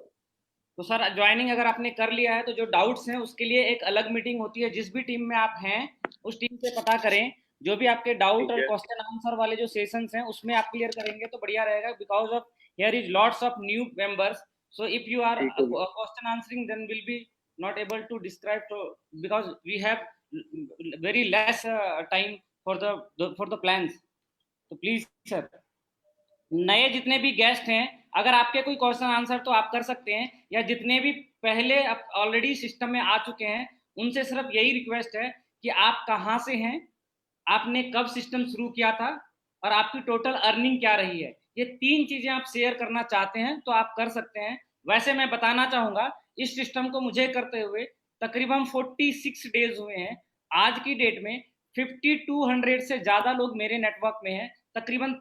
तो सर ज्वाइनिंग अगर आपने कर लिया है तो जो डाउट्स हैं उसके लिए एक अलग मीटिंग होती है। जिस भी टीम में आप हैं उस टीम से पता करें। जो भी आपके डाउट और क्वेश्चन आंसर वाले जो सेशंस हैं उसमें आप क्लियर करेंगे तो बढ़िया रहेगा, because of here is lots of new members. So if you are question answering then will be not able to describe to, because we have very less time for the plans. तो प्लीज सर, नए जितने भी गेस्ट हैं, अगर आपके कोई क्वेश्चन आंसर तो आप कर सकते हैं, या जितने भी पहले ऑलरेडी सिस्टम में आ चुके हैं उनसे सिर्फ यही रिक्वेस्ट है कि आप कहाँ से हैं, आपने कब सिस्टम शुरू किया था, और आपकी टोटल अर्निंग क्या रही है। ये 3 चीजें आप शेयर करना चाहते हैं तो आप कर सकते हैं। वैसे मैं बताना चाहूंगा, इस सिस्टम को मुझे करते हुए तकरीबन 46 डेज हुए हैं। आज की डेट में 5200 से ज्यादा लोग मेरे नेटवर्क में हैं। तकरीबन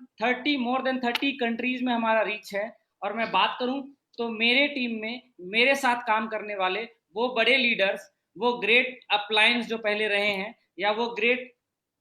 more than 30 कंट्रीज में हमारा रीच है। और मैं बात करूं तो मेरे टीम में मेरे साथ काम करने वाले वो बड़े लीडर्स, वो ग्रेट अपलायंस जो पहले रहे हैं, या वो ग्रेट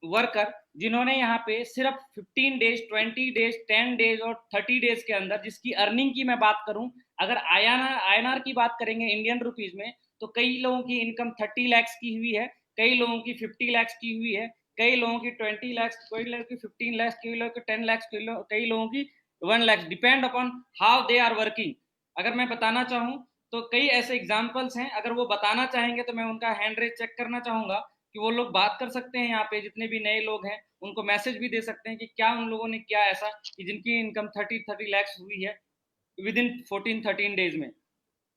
वर्कर जिन्होंने यहाँ पे सिर्फ 15 डेज, 20 डेज, 10 डेज और 30 डेज के अंदर, जिसकी अर्निंग की मैं बात करूं, अगर INR की बात करेंगे इंडियन रुपीज में, तो कई लोगों की इनकम 30 लाख की हुई है, कई लोगों की 50 लाख की हुई है, कई लोगों की 20 लाख, कई लोगों की 15 लाख, कई लोगों की 10 लाख, कई लोगों की 1 lakh, depend upon how they are working. अगर मैं बताना चाहूँ तो कई ऐसे एग्जाम्पल्स हैं, अगर वो बताना चाहेंगे तो मैं उनका हैंड रेज चेक करना चाहूंगा कि वो लोग बात कर सकते हैं। यहाँ पे जितने भी नए लोग हैं उनको मैसेज भी दे सकते हैं कि क्या उन लोगों ने किया ऐसा कि जिनकी इनकम 30 लाख हुई है विद इन 14-13 डेज में।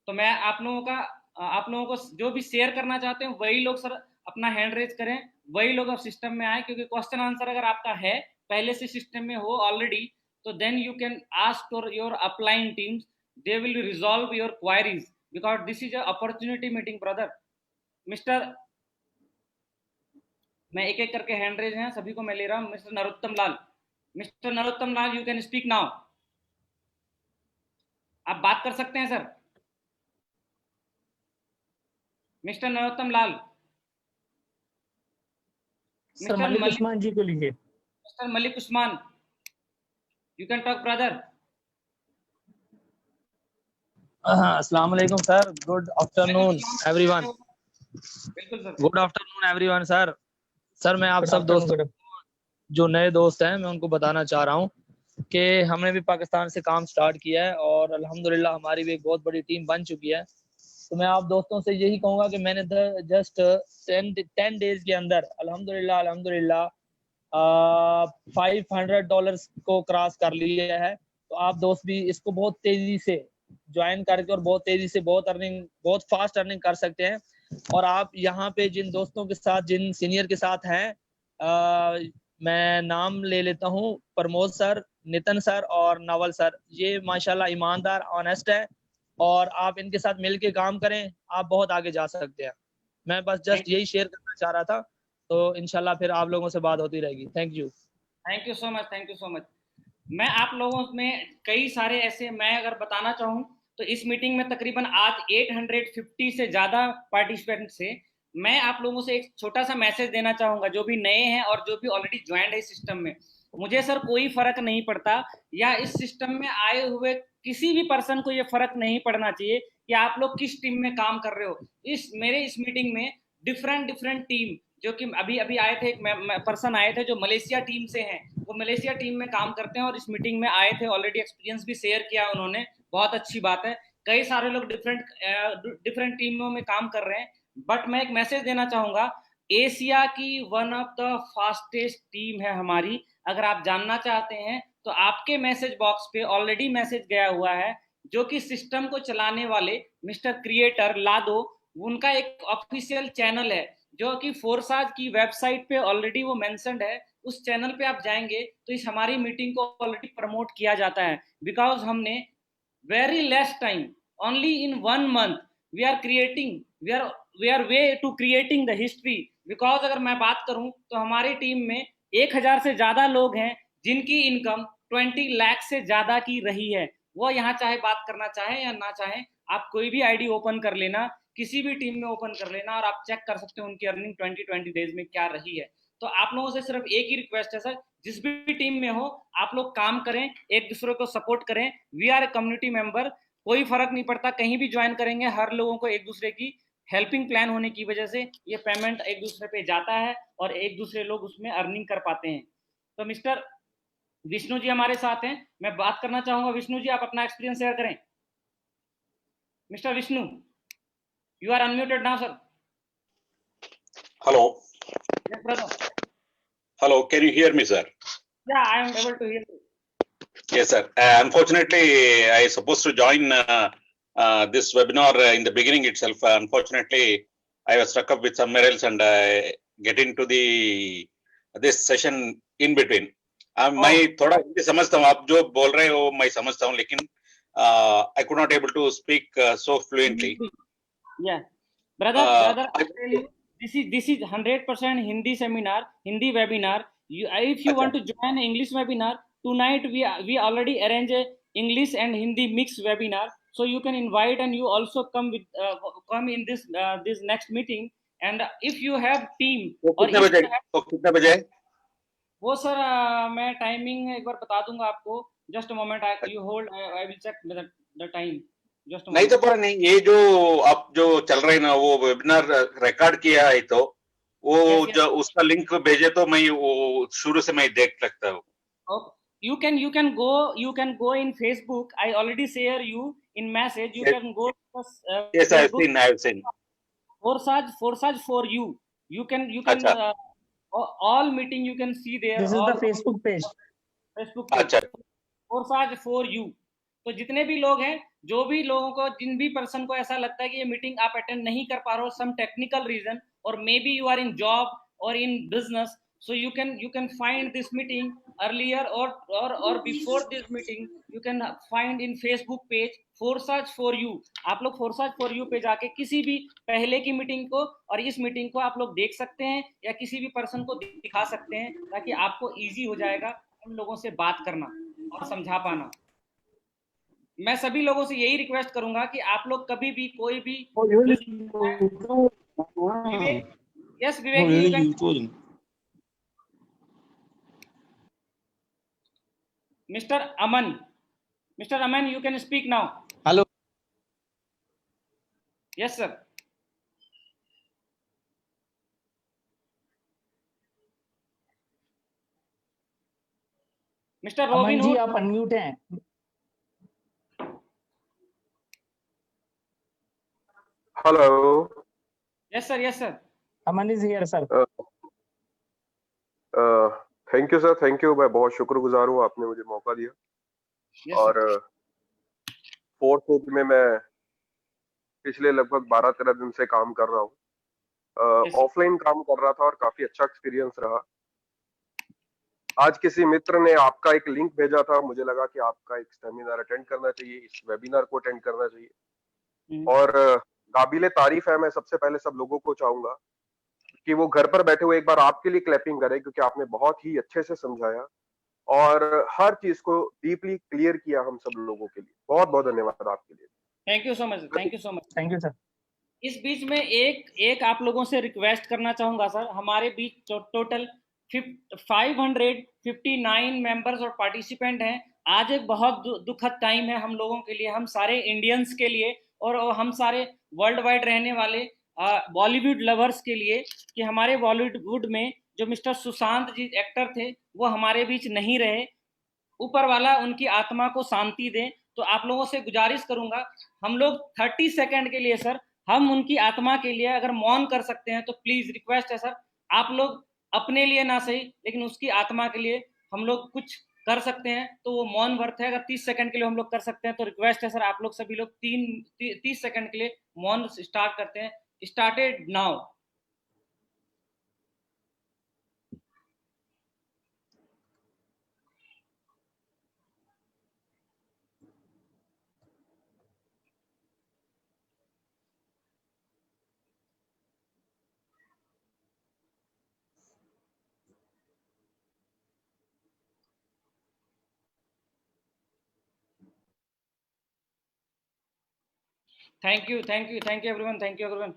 तो मैं आप लोगों को जो भी शेयर करना चाहते हैं वही लोग सर अपना हैंड रेज करें, वही लोग अब सिस्टम में आए, क्योंकि क्वेश्चन आंसर अगर आपका है पहले से सिस्टम में हो ऑलरेडी, तो then you can ask for your upline teams, they will resolve your queries, because this is a opportunity meeting brother. Mister मैं एक एक करके हैंड रेज हैं, सभी को मैं ले रहा हूँ। Mister Narottam Lal, you can speak now. आप बात कर सकते हैं सर। मिस्टर नरोत्तम लाल। सर मलिक उस्मान जी को लीजिए। Mister Malik Usman, you can talk brother. अस्सलाम वालेकुम सर, गुड आफ्टरनून एवरीवन। बिल्कुल sir. Good afternoon everyone sir. Sir मैं आप सब दोस्तों, जो नए दोस्त हैं, मैं उनको बताना चाह रहा हूँ कि हमने भी पाकिस्तान से काम स्टार्ट किया है और अल्हम्दुलिल्लाह हमारी भी एक बहुत बड़ी टीम बन चुकी है। तो मैं आप दोस्तों से यही कहूँगा कि मैंने जस्ट 10 डेज के अंदर अल्हम्दुलिल्लाह $500 को क्रॉस कर लिया है। तो आप दोस्त भी इसको बहुत तेजी से ज्वाइन करके और बहुत तेजी से बहुत फास्ट अर्निंग कर सकते हैं। और आप यहाँ पे जिन दोस्तों के साथ, जिन सीनियर के साथ हैं, मैं नाम ले लेता हूँ, प्रमोद सर, नितिन सर और नवल सर। ये माशाल्लाह ईमानदार, ऑनेस्ट है और आप इनके साथ मिलके काम करें, आप बहुत आगे जा सकते हैं। मैं बस जस्ट यही शेयर करना चाह रहा था। तो इंशाल्लाह फिर आप लोगों से बात होती रहेगी। Thank you so much, thank you so much. मैं आप लोगों में कई सारे ऐसे, मैं अगर बताना चाहूँ तो इस मीटिंग में तकरीबन आज 850 से ज़्यादा पार्टिसिपेंट्स से मैं आप लोगों से एक छोटा सा मैसेज देना चाहूँगा, जो भी नए हैं और जो भी ऑलरेडी ज्वाइंड है इस सिस्टम में। मुझे सर कोई फर्क नहीं पड़ता, या इस सिस्टम में आए हुए किसी भी पर्सन को ये फर्क नहीं पड़ना चाहिए कि आप लोग किस टीम में काम कर रहे हो। इस मीटिंग में डिफरेंट टीम, जो कि अभी आए थे, एक पर्सन आए थे जो मलेशिया टीम से हैं, वो मलेशिया टीम में काम करते हैं और इस मीटिंग में आए थे। ऑलरेडी एक्सपीरियंस भी शेयर किया उन्होंने, बहुत अच्छी बात है। कई सारे लोग डिफरेंट टीमों में काम कर रहे हैं। बट मैं एक मैसेज देना चाहूंगा, एशिया की one of the fastest team है हमारी। अगर आप जानना चाहते हैं तो आपके मैसेज बॉक्स पे ऑलरेडी मैसेज गया हुआ है, जो कि सिस्टम को चलाने वाले मिस्टर क्रिएटर लादो, उनका एक ऑफिशियल चैनल है जो कि फोर्साज की वेबसाइट पे ऑलरेडी वो मेंशन्ड है। उस चैनल पे आप जाएंगे तो इस हमारी मीटिंग को ऑलरेडी प्रमोट किया जाता है, बिकॉज हमने very less time, only in 1 month we are way to creating the history. Because अगर मैं बात करूं तो हमारी टीम में 1000 से ज्यादा लोग हैं जिनकी इनकम 20 लाख से ज्यादा की रही है। वो यहाँ चाहे बात करना चाहे या ना चाहे, आप कोई भी आईडी ओपन कर लेना, किसी भी टीम में ओपन कर लेना और आप चेक कर सकते हो उनकी अर्निंग 20 डेज में क्या रही है। तो आप लोगों से सिर्फ एक ही रिक्वेस्ट है सर, जिस भी टीम में हो आप लोग काम करें, एक दूसरे को सपोर्ट करें। We are a community member, कोई फर्क नहीं पड़ता, कहीं भी ज्वाइन करेंगे, हर लोगों को एक दूसरे की हेल्पिंग प्लान होने की वजह से ये पेमेंट एक दूसरे पे जाता है और एक दूसरे लोग उसमें अर्निंग कर पाते हैं। तो मिस्टर विष्णु जी हमारे साथ हैं, मैं बात करना चाहूंगा। विष्णु जी, आप अपना एक्सपीरियंस शेयर करें। Mister Vishnu, you are unmuted now, sir. Hello. Yes, brother. Hello, can you hear me, sir? Yeah, I am able to hear you. Yes, sir. Unfortunately, I supposed to join this webinar in the beginning itself. Unfortunately, I was stuck up with somewhere else and I get into this session in between. मैं थोड़ा हिंदी समझता हूँ, आप जो बोल रहे हो मैं समझता हूँ, लेकिन I could not able to speak so fluently. Yeah, brother, I tell you, this is 100% Hindi seminar, Hindi webinar. If you want to join English webinar tonight, we already arrange a English and Hindi mix webinar, so you can invite and you also come in this next meeting. And if you have team और कितने बजे? वो सर मैं टाइमिंग एक बार बता दूंगा आपको। Just a moment, you hold, I will check the time. नहीं तो पर नहीं, ये जो आप जो चल रहे हैं ना, वो वेबिनार रिकॉर्ड किया है, तो वो जो उसका लिंक भेजे तो मैं वो शुरू से मैं देख सकता हूँ। You can go in Facebook. I already share you in message. You can go. Yes, I have seen. Forsage for you. You can all meeting you can see there. This is the Facebook page. अच्छा। Forsage for you. तो जितने भी लोग हैं, जो भी लोगों को, जिन भी पर्सन को ऐसा लगता है कि ये मीटिंग आप अटेंड नहीं कर पा रहे हो, सम टेक्निकल रीजन, और maybe you are in job और in business, so you can find this meeting earlier or before this meeting, you can find in Facebook page Forsage for You. आप लोग Forsage for You पे जाके किसी भी पहले की मीटिंग को और इस मीटिंग को आप लोग देख सकते हैं या किसी भी पर्सन को दिखा सकते हैं, ताकि आपको इजी हो जाएगा उन लोगों से बात करना और समझा पाना। मैं सभी लोगों से यही रिक्वेस्ट करूंगा कि आप लोग कभी भी कोई भी yes Vivek, Mr. Aman, you can speak now. Hello. Yes, sir. Mr. Robin Aman ji Hood. आप अनम्यूट हैं। Hello. Yes, sir. Yes, sir. Aman is here sir. Thank you sir, thank you. मैं बहुत शुक्रगुजार हूँ, आपने मुझे मौका दिया। Yes, और फोर्थ वीक में मैं पिछले लगभग 12-13 दिन से काम कर रहा हूँ। Yes. ऑफलाइन काम कर रहा था और काफी अच्छा एक्सपीरियंस रहा। आज किसी मित्र ने आपका एक लिंक भेजा था, मुझे लगा कि आपका एक सेमिनार अटेंड करना चाहिए, इस वेबिनार को अटेंड करना चाहिए। और काबिले तारीफ है। मैं सबसे पहले सब लोगों को चाहूंगा कि वो घर पर बैठे हुए एक बार आपके लिए क्लैपिंग करें, क्योंकि आपने बहुत ही अच्छे से समझाया और हर चीज को डीपली क्लियर किया हम सब लोगों के लिए। बहुत बहुत धन्यवाद आपके लिए। Thank you so much. Thank you so much. Thank you sir. इस बीच में एक आप लोगों से रिक्वेस्ट करना चाहूंगा सर। हमारे बीच टोटल 559 मेंबर्स और पार्टिसिपेंट हैं। आज एक बहुत दुखद टाइम है हम लोगों के लिए, हम सारे इंडियंस के लिए और हम सारे वर्ल्ड वाइड रहने वाले बॉलीवुड लवर्स के लिए, कि हमारे बॉलीवुड में जो मिस्टर सुशांत जी एक्टर थे वो हमारे बीच नहीं रहे। ऊपर वाला उनकी आत्मा को शांति दे। तो आप लोगों से गुजारिश करूंगा, हम लोग 30 सेकंड के लिए सर हम उनकी आत्मा के लिए अगर मौन कर सकते हैं तो प्लीज रिक्वेस्ट है सर, आप लोग अपने लिए ना सही लेकिन उसकी आत्मा के लिए हम लोग कुछ कर सकते हैं तो वो मौन व्रत है। अगर 30 सेकंड के लिए हम लोग कर सकते हैं तो रिक्वेस्ट है सर, आप लोग सभी लोग 30 सेकंड के लिए मौन स्टार्ट करते हैं। Started now. Thank you everyone.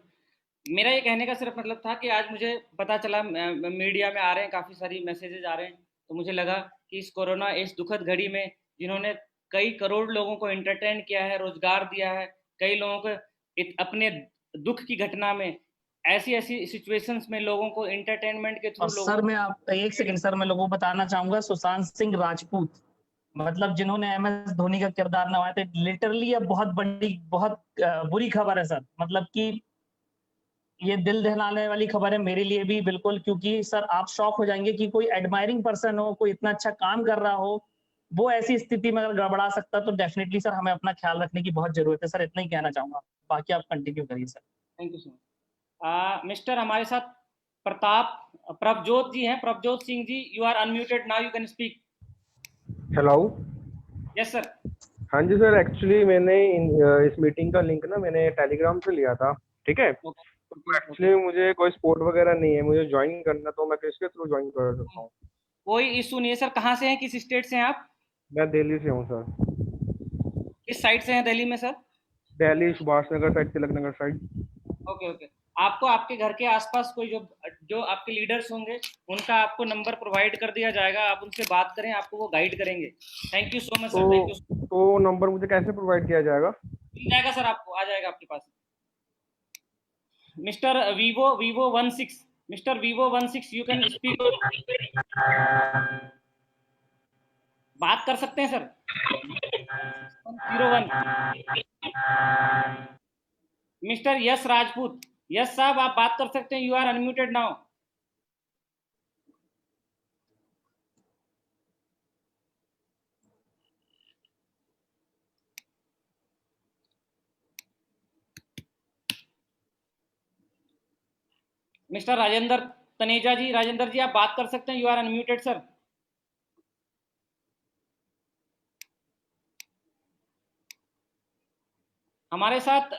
मेरा ये कहने का सिर्फ मतलब था कि आज मुझे पता चला, मीडिया में आ रहे हैं काफ़ी सारी मैसेजेस आ रहे हैं, तो मुझे लगा कि इस कोरोना इस दुखद घड़ी में जिन्होंने कई करोड़ लोगों को एंटरटेन किया है, रोजगार दिया है, कई लोगों को अपने दुख की घटना में ऐसी सिचुएशंस में लोगों को एंटरटेनमेंट के थ्रू सर मैं आप एक सेकंड सर, मैं लोगों को बताना चाहूंगा, सुशांत सिंह राजपूत मतलब जिन्होंने MS धोनी का किरदार निभाया था, लिटरली अब बहुत बुरी खबर है सर। मतलब कि ये दिल दहलाने वाली खबर है मेरे लिए भी बिल्कुल, क्योंकि सर आप शॉक हो जाएंगे कि कोई एडमायरिंग पर्सन हो, कोई इतना अच्छा काम कर रहा हो, वो ऐसी स्थिति में अगर गड़बड़ा सकता तो डेफिनेटली सर हमें अपना ख्याल रखने की बहुत जरूरत है सर। इतना ही कहना चाहूंगा, बाकी आप कंटिन्यू करिए sir. Thank you sir. Mister हमारे साथ प्रभजोत जी हैं। Prabhjot Singh ji, you are unmuted now, you can speak. Hello. Yes sir. हाँ जी सर, एक्चुअली मैंने इस मीटिंग का लिंक ना मैंने टेलीग्राम से लिया था, ठीक है। तो एक्चुअली मुझे कोई सपोर्ट वगैरह नहीं है, मुझे ज्वाइन करना, तो मैं किसके थ्रू ज्वाइन कर सकता हूँ? कोई इशू नहीं है सर। कहाँ से हैं, किस स्टेट से हैं आप? मैं दिल्ली से हूँ सर। किस साइड से हैं दिल्ली में sir? Delhi Subhash Nagar side, Tilak Nagar side. Okay. आपको आपके घर के आसपास कोई जो आपके लीडर्स होंगे उनका आपको नंबर प्रोवाइड कर दिया जाएगा, आप उनसे बात करें, आपको वो गाइड करेंगे। Thank you so much sir. Thank you. तो नंबर मुझे कैसे प्रोवाइड किया जाएगा? मिल जाएगा सर, आपको आ जाएगा आपके पास। Mister Vivo 16, mister Vivo 16, you can speak. बात कर सकते हैं sir. 01। Mister yes Rajput, yes साहब आप बात कर सकते हैं, you are unmuted now. Mister Rajendra Taneja ji, Rajendra ji आप बात कर सकते हैं, यू आर अनम्यूटेड सर। हमारे साथ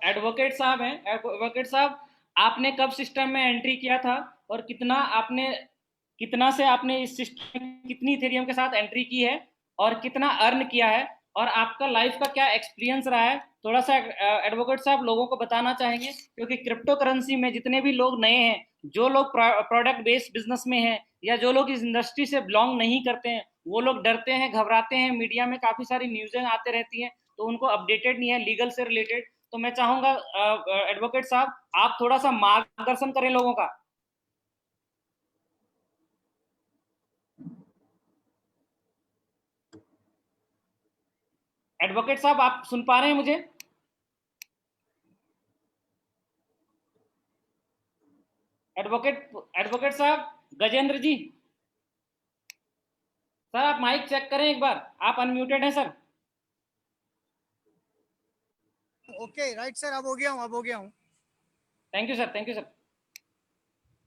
एडवोकेट साहब हैं। एडवोकेट साहब, आपने कब सिस्टम में एंट्री किया था और कितना से आपने इस सिस्टम में कितनी इथेरियम के साथ एंट्री की है और कितना अर्न किया है, और आपका लाइफ का क्या एक्सपीरियंस रहा है, थोड़ा सा एडवोकेट साहब लोगों को बताना चाहेंगे? क्योंकि क्रिप्टो करेंसी में जितने भी लोग नए हैं, जो लोग प्रोडक्ट बेस्ड बिजनेस में हैं, या जो लोग इस इंडस्ट्री से बिलोंग नहीं करते हैं, वो लोग डरते हैं, घबराते हैं। मीडिया में काफी सारी न्यूज़ें आते रहती हैं, तो उनको अपडेटेड नहीं है लीगल से रिलेटेड। तो मैं चाहूंगा एडवोकेट साहब, आप थोड़ा सा मार्गदर्शन करें लोगों का। एडवोकेट साहब, आप सुन पा रहे हैं मुझे? एडवोकेट साहब, गजेंद्र जी सर, आप माइक चेक करें एक बार, आप अनम्यूटेड हैं सर। ओके राइट सर, अब हो गया हूँ। Thank you sir, thank you sir.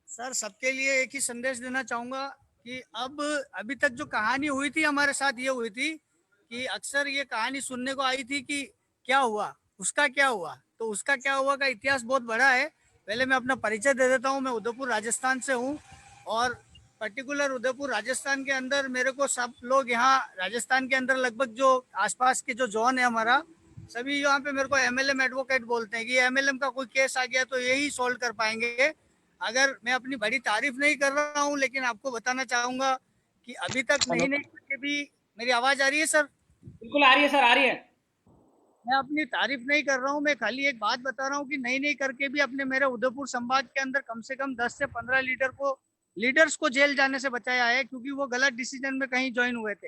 Sir, सबके लिए एक ही संदेश देना चाहूंगा कि अभी तक जो कहानी हुई थी हमारे साथ, ये हुई थी कि अक्सर ये कहानी सुनने को आई थी कि क्या हुआ, उसका क्या हुआ। तो उसका क्या हुआ का इतिहास बहुत बड़ा है। पहले मैं अपना परिचय दे देता हूँ। मैं उदयपुर राजस्थान से हूँ, और पर्टिकुलर उदयपुर राजस्थान के अंदर मेरे को सब लोग यहाँ राजस्थान के अंदर लगभग जो आसपास के जो जोन है हमारा, सभी यहाँ पे मेरे को MLM एडवोकेट बोलते हैं कि MLM का कोई केस आ गया तो यही सॉल्व कर पाएंगे। अगर मैं अपनी बड़ी तारीफ नहीं कर रहा हूँ, लेकिन आपको बताना चाहूंगा कि अभी तक नहीं करके भी, मेरी आवाज आ रही है सर? बिल्कुल आ रही है सर, आ रही है। मैं अपनी तारीफ नहीं कर रहा हूँ, मैं खाली एक बात बता रहा हूँ कि नहीं करके भी अपने मेरे उदयपुर संभाग के अंदर कम से कम 10 से 15 लीडर्स को जेल जाने से बचाया है, क्योंकि वो गलत डिसीजन में कहीं ज्वाइन हुए थे।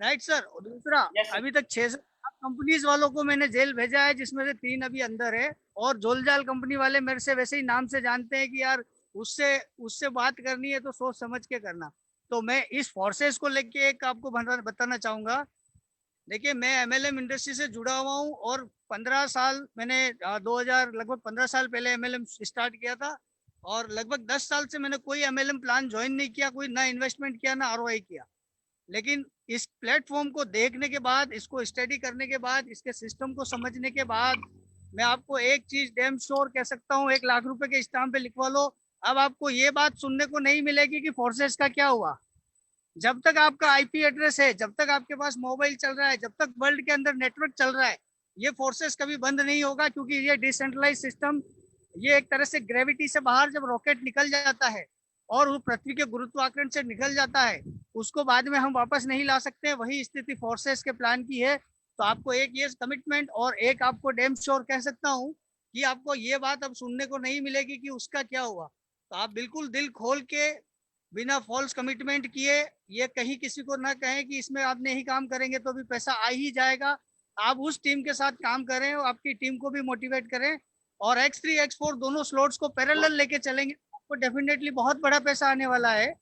Right sir. और दूसरा, अभी तक 6 से 7 कंपनीज वालों को मैंने जेल भेजा है, जिसमें से 3 अभी अंदर है। और जोलजाल कंपनी वाले मेरे से वैसे ही नाम से जानते हैं कि यार उससे बात करनी है तो सोच समझ के करना। तो मैं इस फोर्सेस को लेके एक आपको बताना चाहूंगा। देखिए, मैं MLM इंडस्ट्री से जुड़ा हुआ हूँ, और 15 साल मैंने 2000 लगभग 15 साल पहले MLM स्टार्ट किया था, और लगभग 10 साल से मैंने कोई MLM प्लान ज्वाइन नहीं किया, कोई ना इन्वेस्टमेंट किया, ना ROI किया। लेकिन इस प्लेटफॉर्म को देखने के बाद, इसको स्टडी करने के बाद, इसके सिस्टम को समझने के बाद, मैं आपको एक चीज डैम श्योर कह सकता हूँ, 1 लाख रुपए के स्टाम्प पे लिखवा लो, अब आपको ये बात सुनने को नहीं मिलेगी कि फोर्सेस का क्या हुआ। जब तक आपका IP एड्रेस है, जब तक आपके पास मोबाइल चल रहा है, जब तक वर्ल्ड के अंदर नेटवर्क चल रहा है, ये फोर्सेस कभी बंद नहीं होगा। क्योंकि ये डिसेंट्रलाइज सिस्टम, ये एक तरह से ग्रेविटी से बाहर जब रॉकेट निकल जाता है और वो पृथ्वी के गुरुत्वाकर्षण से निकल जाता है, उसको बाद में हम वापस नहीं ला सकते। वही स्थिति फोर्सेस के प्लान की है। तो आपको एक ये कमिटमेंट, और एक आपको डैम श्योर कह सकता हूँ कि आपको ये बात अब सुनने को नहीं मिलेगी कि उसका क्या हुआ। तो आप बिल्कुल दिल खोल के, बिना फॉल्स कमिटमेंट किए, ये कहीं किसी को ना कहें कि इसमें आप नहीं काम करेंगे तो भी पैसा आ ही जाएगा। आप उस टीम के साथ काम करें और आपकी टीम को भी मोटिवेट करें, और X3 X4 दोनों स्लॉट्स को पैरेलल लेके चलेंगे, आपको डेफिनेटली बहुत बड़ा पैसा आने वाला है।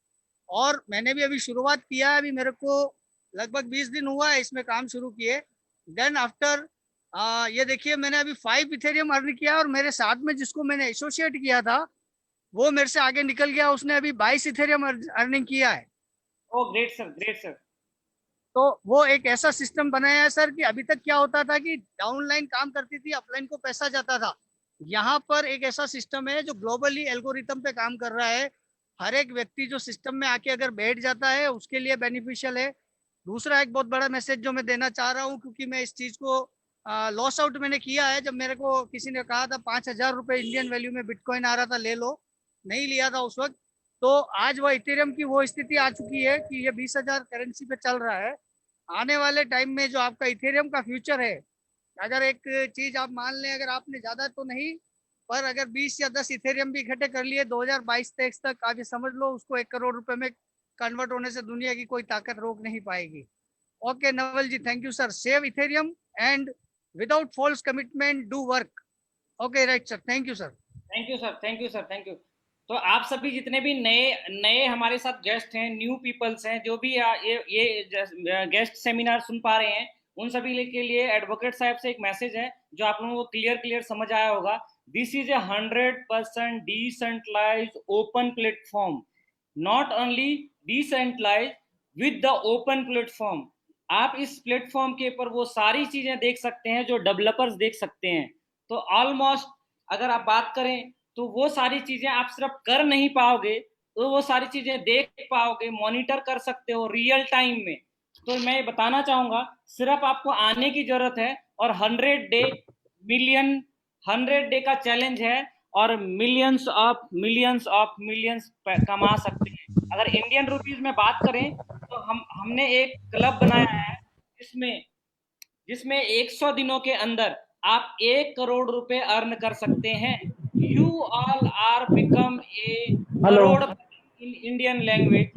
और मैंने भी अभी शुरुआत किया है, अभी मेरे को लगभग 20 दिन हुआ है इसमें काम शुरू किए। देन आफ्टर ये देखिए, मैंने अभी 5 इथेरियम अर्न किया, और मेरे साथ में जिसको मैंने एसोसिएट किया था वो मेरे से आगे निकल गया, उसने अभी 22 इथेरियम अर्निंग किया है। Oh great sir, great sir. तो वो एक ऐसा सिस्टम बनाया है सर कि अभी तक क्या होता था कि डाउनलाइन काम करती थी, अपलाइन को पैसा जाता था। यहाँ पर एक ऐसा सिस्टम है जो ग्लोबली एल्गोरिथम पे काम कर रहा है। हर एक व्यक्ति जो सिस्टम में आके अगर बैठ जाता है उसके लिए बेनिफिशियल है। दूसरा एक बहुत बड़ा मैसेज जो मैं देना चाह रहा हूँ, क्योंकि मैं इस चीज को लॉस आउट मैंने किया है। जब मेरे को किसी ने कहा था 5,000 रुपए इंडियन वैल्यू में बिटकॉइन आ रहा था, ले लो, नहीं लिया था उस वक्त। तो आज वो इथेरियम की वो स्थिति आ चुकी है कि ये 20,000 करेंसी पे चल रहा है। आने वाले टाइम में जो आपका इथेरियम का फ्यूचर है, अगर एक चीज आप मान लें, अगर आपने ज्यादा तो नहीं, पर अगर 20 या 10 इथेरियम भी इकट्ठे कर लिए 2022-23 तक, आज समझ लो उसको 1 करोड़ रुपए में कन्वर्ट होने से दुनिया की कोई ताकत रोक नहीं पाएगी। Okay Naval ji, thank you sir. Save ethereum and without false commitment do work. Okay right sir, thank you sir. Thank you sir, thank you sir, thank you. तो आप सभी जितने भी नए हमारे साथ गेस्ट हैं, न्यू पीपल्स हैं, जो भी ये गेस्ट सेमिनार सुन पा रहे हैं, उन सभी के लिए एडवोकेट साहब से एक मैसेज है जो आप लोगों को क्लियर समझ आया होगा। This is a 100% decentralized open platform, not only decentralized with the open platform. आप इस प्लेटफॉर्म के ऊपर वो सारी चीजें देख सकते हैं जो डेवलपर्स देख सकते हैं। तो ऑलमोस्ट अगर आप बात करें तो वो सारी चीजें आप सिर्फ कर नहीं पाओगे, तो वो सारी चीजें देख पाओगे, मॉनिटर कर सकते हो रियल टाइम में। तो मैं बताना चाहूंगा सिर्फ आपको आने की जरूरत है और 100 डे का चैलेंज है और मिलियंस कमा सकते हैं। अगर इंडियन रुपीज में बात करें तो हमने एक क्लब बनाया है जिसमें 100 दिनों के अंदर आप 1 करोड़ रुपए अर्न कर सकते हैं। You all are become a crorepati in Indian language.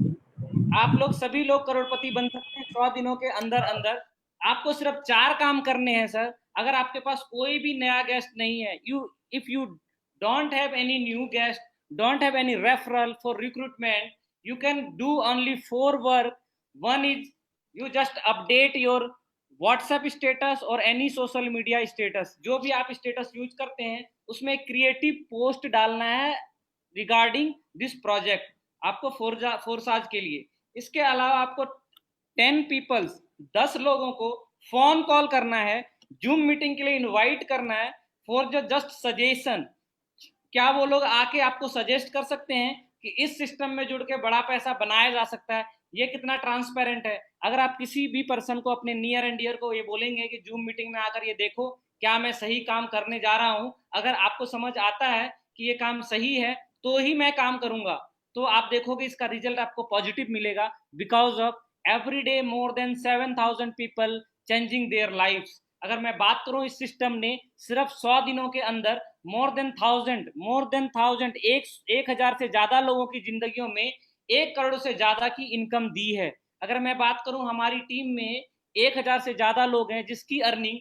आप लोग सभी लोग करोड़पति बन सकते हैं 100 दिनों के अंदर अंदर। आपको सिर्फ 4 काम करने हैं सर। अगर आपके पास कोई भी नया गेस्ट नहीं है, if you don't have any new guest, don't have any referral for recruitment, you can do only 4 work. One is you just update your WhatsApp status और any social media status, जो भी आप status यूज करते हैं उसमें क्रिएटिव पोस्ट डालना है रिगार्डिंग दिस प्रोजेक्ट आपको फोरसाज के लिए। इसके अलावा आपको 10 लोगों को फोन कॉल करना है, जूम मीटिंग के लिए इनवाइट करना है फॉर जस्ट सजेशन। क्या वो लोग आके आपको सजेस्ट कर सकते हैं कि इस सिस्टम में जुड़ के बड़ा पैसा बनाया जा सकता है? ये कितना ट्रांसपेरेंट है। अगर आप किसी भी पर्सन को, अपने नियर एंड डियर को ये बोलेंगे कि जूम मीटिंग में आकर ये देखो क्या मैं सही काम करने जा रहा हूं, अगर आपको समझ आता है कि ये काम सही है तो ही मैं काम करूंगा, तो आप देखोगे इसका रिजल्ट आपको पॉजिटिव मिलेगा। Because of every day more than 7,000 people changing their lifes. अगर मैं बात करूं इस सिस्टम ने सिर्फ 100 दिनों के अंदर मोर देन 1,000 से ज्यादा लोगों की जिंदगियों में 1 करोड़ से ज्यादा की इनकम दी है। अगर मैं बात करूं हमारी टीम में 1,000 से ज्यादा लोग हैं जिसकी अर्निंग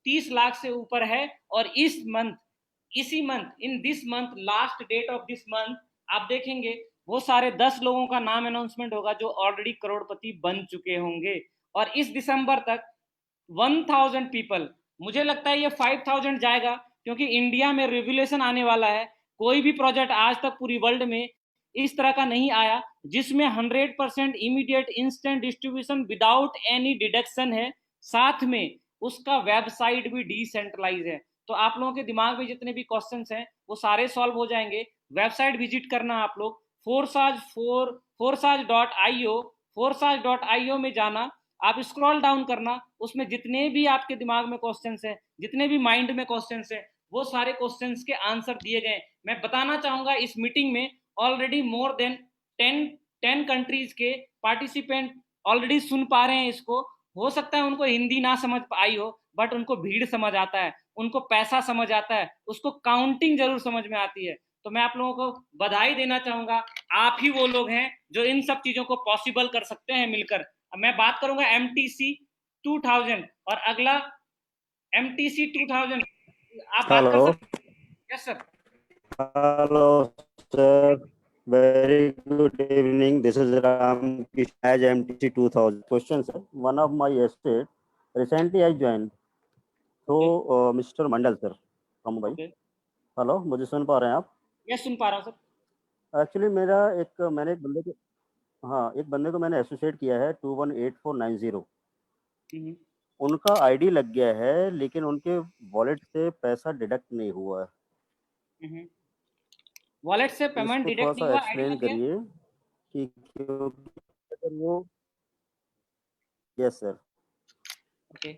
30 लाख से ऊपर है। और in this month last date of this month आप देखेंगे वो सारे 10 लोगों का नाम अनाउंसमेंट होगा जो ऑलरेडी करोड़पति बन चुके होंगे। और इस दिसंबर तक 1,000 पीपल, मुझे लगता है ये 5,000 जाएगा क्योंकि इंडिया में रेगुलेशन आने वाला है। कोई भी प्रोजेक्ट आज तक पूरी वर्ल्ड में इस तरह का नहीं आया जिसमें 100% immediate instant distribution without any deduction है, साथ में उसका वेबसाइट भी डिसेंट्रलाइज है। तो आप लोगों के दिमाग में जितने भी क्वेश्चंस हैं वो सारे सॉल्व हो जाएंगे। वेबसाइट विजिट करना आप लोग forsage.io में जाना, आप स्क्रॉल डाउन करना, उसमें जितने भी आपके दिमाग में क्वेश्चंस हैं, जितने भी माइंड में क्वेश्चंस हैं, वो सारे क्वेश्चंस के आंसर दिए गए। मैं बताना चाहूंगा इस मीटिंग में ऑलरेडी मोर देन 10 कंट्रीज के पार्टिसिपेंट ऑलरेडी सुन पा रहे हैं इसको। हो सकता है उनको हिंदी ना समझ आई हो बट उनको भीड़ समझ आता है, उनको पैसा समझ आता है, उसको काउंटिंग जरूर समझ में आती है। तो मैं आप लोगों को बधाई देना चाहूंगा, आप ही वो लोग हैं जो इन सब चीजों को पॉसिबल कर सकते हैं मिलकर। मैं बात करूंगा MTC 2000 और अगला MTC 2000 आप बात कर सकते हैं। Yes sir. Hello sir, very good evening. This is Ram Krishna as MTC 2000. Question sir, one of my estate recently I joined through Mr. Mandal sir from Mumbai. Hello, मुझे सुन पा रहे हैं आप? यस सुन पा रहा हूँ सर। एक्चुअली मैंने एक बंदे को मैंने एसोसिएट किया है 218490। उनका आईडी लग गया है लेकिन उनके वॉलेट से पैसा डिडक्ट नहीं हुआ है। वॉलेट से पेमेंट डिडक्ट नहीं हुआ, एक्सप्लेन करिए कि क्योंकि वो। Yes sir. Okay,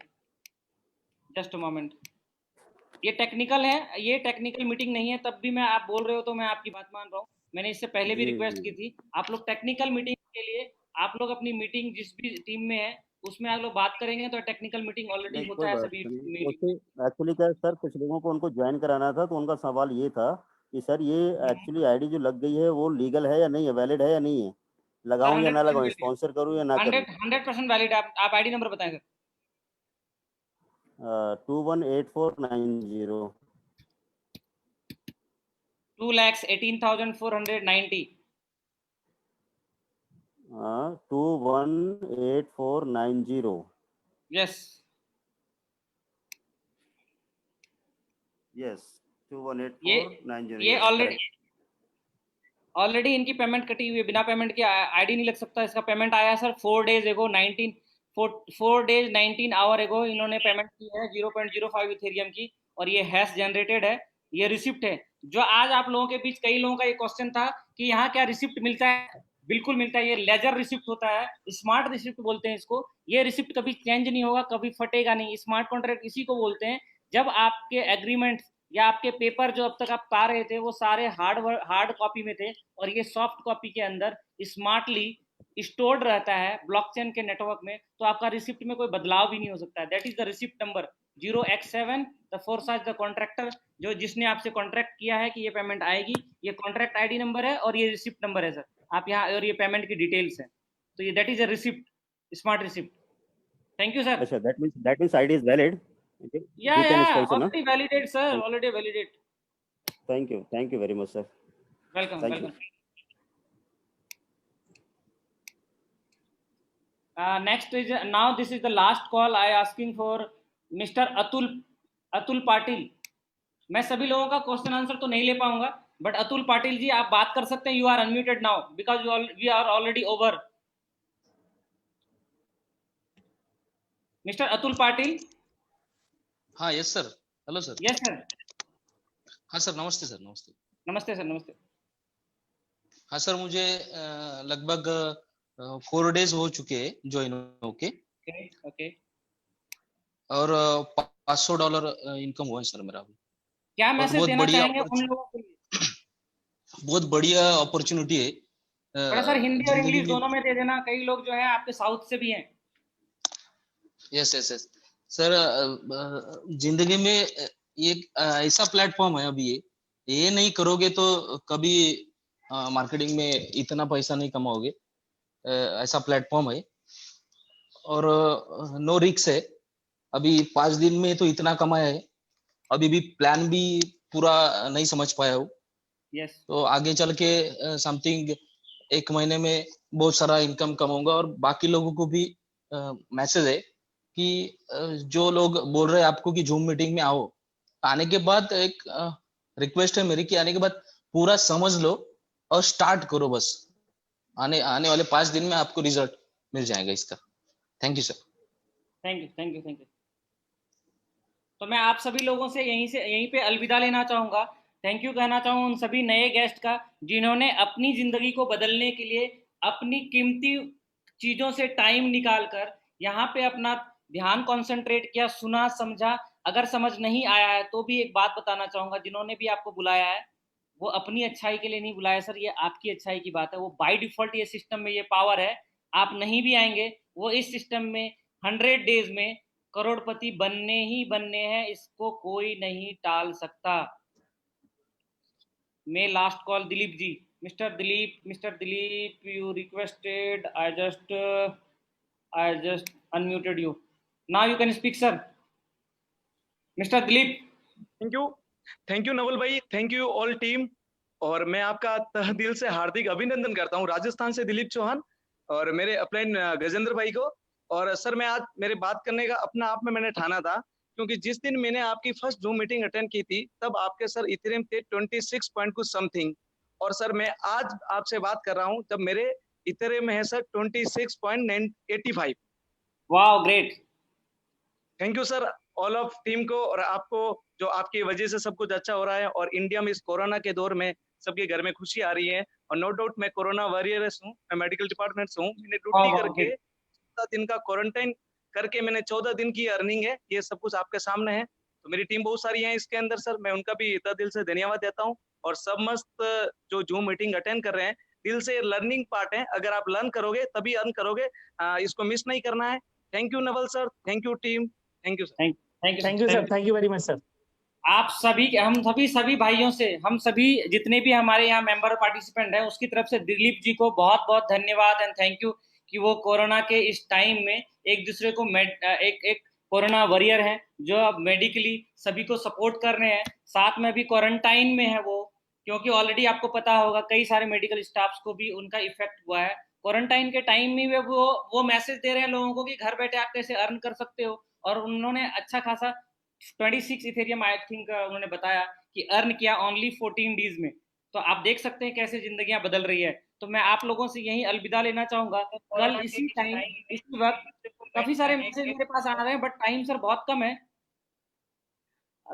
just a moment. ये टेक्निकल है, ये टेक्निकल मीटिंग नहीं है, तब भी मैं आप बोल रहे हो तो मैं आपकी बात मान रहा हूँ। मैंने इससे पहले भी रिक्वेस्ट की थी, आप लोग टेक्निकल मीटिंग के लिए आप लोग अपनी मीटिंग जिस भी टीम में है उसमें आप लोग बात करेंगे तो टेक्निकल मीटिंग ऑलरेडी होता है सभी। एक्चुअली क्या सर, कुछ लोगों को उनको ज्वाइन कराना था तो उनका सवाल ये था कि सर ये एक्चुअली आईडी जो लग गई है वो लीगल है या नहीं है, वैलिड है या नहीं है, लगाऊं या ना लगाऊं, स्पॉन्सर करूं या ना करूं? 100% वैलिड। आप आईडी नंबर बताएं सर। 218490। 2,18,490। 218490। Yes yes 218490। ये ऑलरेडी इनकी पेमेंट कटी हुई है, बिना पेमेंट के आईडी नहीं लग सकता। इसका पेमेंट आया सर 4 days एगो 4 days 19 आवर एगो इन्होंने पेमेंट की है 0.05 इथेरियम की, और ये हैश जनरेटेड है, ये रिसिप्ट है। जो आज आप लोगों के बीच कई लोगों का ये क्वेश्चन था कि यहाँ क्या रिसिप्ट मिलता है, बिल्कुल मिलता है। ये लेजर रिसिप्ट होता है, स्मार्ट रिसिप्ट बोलते हैं इसको। ये रिसिप्ट कभी चेंज नहीं होगा, कभी फटेगा नहीं। स्मार्ट कॉन्ट्रैक्ट इसी को बोलते हैं जब आपके एग्रीमेंट या आपके पेपर जो अब तक आप पा रहे थे वो सारे हार्ड कॉपी में थे, और ये सॉफ्ट कॉपी के अंदर स्मार्टली स्टोर्ड रहता है ब्लॉकचेन के नेटवर्क में, तो आपका रिसिप्ट में कोई बदलाव भी नहीं हो सकता है। That is the receipt number 0x7 the Forsyte the contractor, जो जिसने आपसे कॉन्ट्रैक्ट किया है कि ये पेमेंट आएगी। ये कॉन्ट्रैक्ट आईडी नंबर है और ये रिसिप्ट नंबर है सर आप यहाँ, और ये पेमेंट की डिटेल्स है। तो ये that is a receipt, smart receipt. Thank you sir. अच्छा, that means ID is valid. Okay. Yeah, You can yeah, spell, sir, no? already validate, sir. Already validate. Thank you very much, sir. Welcome, Thank welcome. Next is now this is the last call I asking for Mr. Atul Patil. मैं सभी लोगों का क्वेश्चन आंसर तो नहीं ले पाऊंगा, बट अतुल पाटिल जी आप बात कर सकते हैं। You are unmuted now because we are already over. Mister Atul Patil. हाँ, yes sir. Hello sir. Yes sir. हाँ सर, नमस्ते सर। नमस्ते। नमस्ते सर। नमस्ते। हाँ सर, मुझे लगभग 4 days हो चुके हैं ज्वाइन होके। ओके। और $500 इनकम हुआ है सर मेरा अभी। क्या मैसेज देना चाहेंगे उन लोगों के लिए? बहुत बढ़िया अपॉर्चुनिटी है। थोड़ा सर हिंदी और इंग्लिश दोनों में दे देना, कई लोग जो है आपके साउथ से भी हैं। यस यस यस सर, जिंदगी में एक ऐसा प्लेटफॉर्म है अभी, ये नहीं करोगे तो कभी मार्केटिंग में इतना पैसा नहीं कमाओगे। ऐसा प्लेटफॉर्म है और नो रिस्क है। अभी 5 दिन में तो इतना कमाया है, अभी भी प्लान भी पूरा नहीं समझ पाया हूँ। yes. तो आगे चल के समथिंग 1 महीने में बहुत सारा इनकम कमाऊंगा। और बाकी लोगों को भी मैसेज है कि जो लोग बोल रहे हैं आपको कि जूम मीटिंग में आओ, आने के बाद एक रिक्वेस्ट है मेरी कि आने के बाद पूरा समझ लो और स्टार्ट करो। बस आने वाले 5 दिन में आपको रिजल्ट मिल जाएगा इसका। Thank you sir. Thank you. तो मैं आप सभी लोगों से यहीं पे अलविदा लेना चाहूंगा। थैंक यू कहना चाहूँ उन सभी नए गेस्ट का जिन्होंने अपनी जिंदगी को बदलने के लिए अपनी कीमती चीजों से टाइम निकालकर यहाँ पे अपना ध्यान कंसंट्रेट किया, सुना, समझा। अगर समझ नहीं आया है तो भी एक बात बताना चाहूंगा, जिन्होंने भी आपको बुलाया है वो अपनी अच्छाई के लिए नहीं बुलाया सर, ये आपकी अच्छाई की बात है। वो बाय डिफॉल्ट ये सिस्टम में ये पावर है, आप नहीं भी आएंगे वो इस सिस्टम में 100 डेज में करोड़पति बनने हैं, इसको कोई नहीं टाल सकता। मैं last call Dilip ji. Mister Dilip you requested, I just unmuted you, now you can speak sir. Mister Dilip. Thank you Naval भाई, थैंक यू ऑल टीम। और मैं आपका तहे दिल से हार्दिक अभिनंदन करता हूँ, राजस्थान से दिलीप चौहान और मेरे अपलाइन गजेंद्र भाई को। और सर मैं आज मेरे बात करने का अपना आप में मैंने ठाना था, क्योंकि जिस दिन मैंने आपकी फर्स्ट जूम मीटिंग अटेंड की थी तब आपके सर इथेरियम थे 26 पॉइंट कुछ समथिंग, और सर मैं आज आपसे बात कर रहा हूँ जब मेरे इथेरियम में है sir 26.85। Wow, great. Thank you sir all of team को और आपको, जो आपकी वजह से सब कुछ अच्छा हो रहा है। और इंडिया में इस कोरोना के दौर में सबके घर में खुशी आ रही है। और नो डाउट मैं कोरोना वॉरियर्स हूँ, मैं मेडिकल डिपार्टमेंट से हूँ। मैंने ड्यूटी करके 14 दिन का क्वारंटाइन करके मैंने 14 दिन की अर्निंग है, ये सब कुछ आपके सामने है। तो मेरी टीम बहुत सारी है इसके अंदर सर, मैं उनका भी तहे दिल से धन्यवाद देता हूँ। और सब मस्त जो जूम मीटिंग अटेंड कर रहे हैं, दिल से लर्निंग पार्ट है, अगर आप लर्न करोगे तभी अर्न करोगे, इसको मिस नहीं करना है। Thank you Naval sir, thank you team, thank you sir. Thank you sir, thank you very much sir. आप सभी, हम सभी भाइयों से, हम सभी जितने भी हमारे यहाँ मेंबर पार्टिसिपेंट हैं उसकी तरफ से दिलीप जी को बहुत बहुत धन्यवाद एंड थैंक यू कि वो कोरोना के इस टाइम में एक दूसरे को एक कोरोना वॉरियर है जो अब मेडिकली सभी को सपोर्ट कर रहे हैं। साथ में भी क्वारंटाइन में है वो, क्योंकि ऑलरेडी आपको पता होगा कई सारे मेडिकल स्टाफ्स को भी उनका इफेक्ट हुआ है। क्वारंटाइन के टाइम में वो मैसेज दे रहे हैं लोगों को कि घर बैठे आप कैसे अर्न कर सकते हो। और उन्होंने अच्छा खासा 26 इथेरियम आई थिंक उन्होंने बताया कि अर्न किया ओनली 14 डेज में। तो आप देख सकते हैं कैसे जिंदगियां बदल रही है। तो मैं आप लोगों से यही अलविदा लेना चाहूंगा। कल इसी टाइम इसी वक्त काफी सारे मैसेज मेरे पास आ रहे हैं, बट टाइम सर बहुत कम है।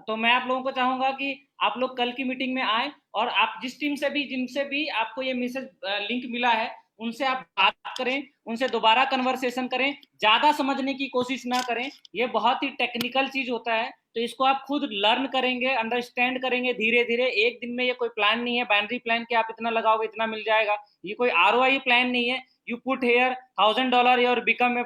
तो मैं आप लोगों को चाहूंगा कि आप लोग कल की मीटिंग में आए और आप जिस टीम से भी जिनसे भी आपको ये मैसेज लिंक मिला है उनसे आप बात करें, उनसे दोबारा कन्वर्सेशन करें, ज्यादा समझने की कोशिश ना करें। ये बहुत ही टेक्निकल चीज होता है, तो इसको आप खुद लर्न करेंगे, अंडरस्टैंड करेंगे धीरे धीरे। एक दिन में ये कोई प्लान नहीं है, बाइनरी प्लान के आप इतना लगाओगे इतना मिल जाएगा, ये कोई ROI प्लान नहीं है। You put here $1000 your become a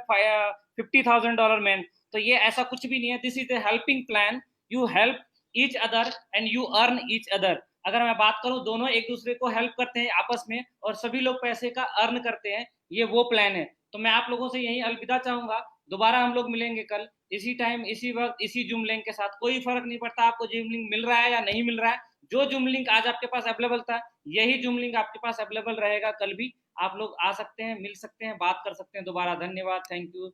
$50,000 man. तो ये ऐसा कुछ भी नहीं है। This is a helping plan. You help each other and you earn each other. अगर मैं बात करूं, दोनों एक दूसरे को हेल्प करते हैं आपस में और सभी लोग पैसे का अर्न करते हैं, ये वो प्लान है। तो मैं आप लोगों से यही अलविदा चाहूंगा। दोबारा हम लोग मिलेंगे कल इसी टाइम इसी वक्त इसी जूम लिंक के साथ। कोई फर्क नहीं पड़ता आपको जूम लिंक मिल रहा है या नहीं मिल रहा है, जो जूम लिंक आज आपके पास अवेलेबल था यही जूम लिंक आपके पास अवेलेबल रहेगा। कल भी आप लोग आ सकते हैं, मिल सकते हैं, बात कर सकते हैं दोबारा। धन्यवाद, थैंक यू।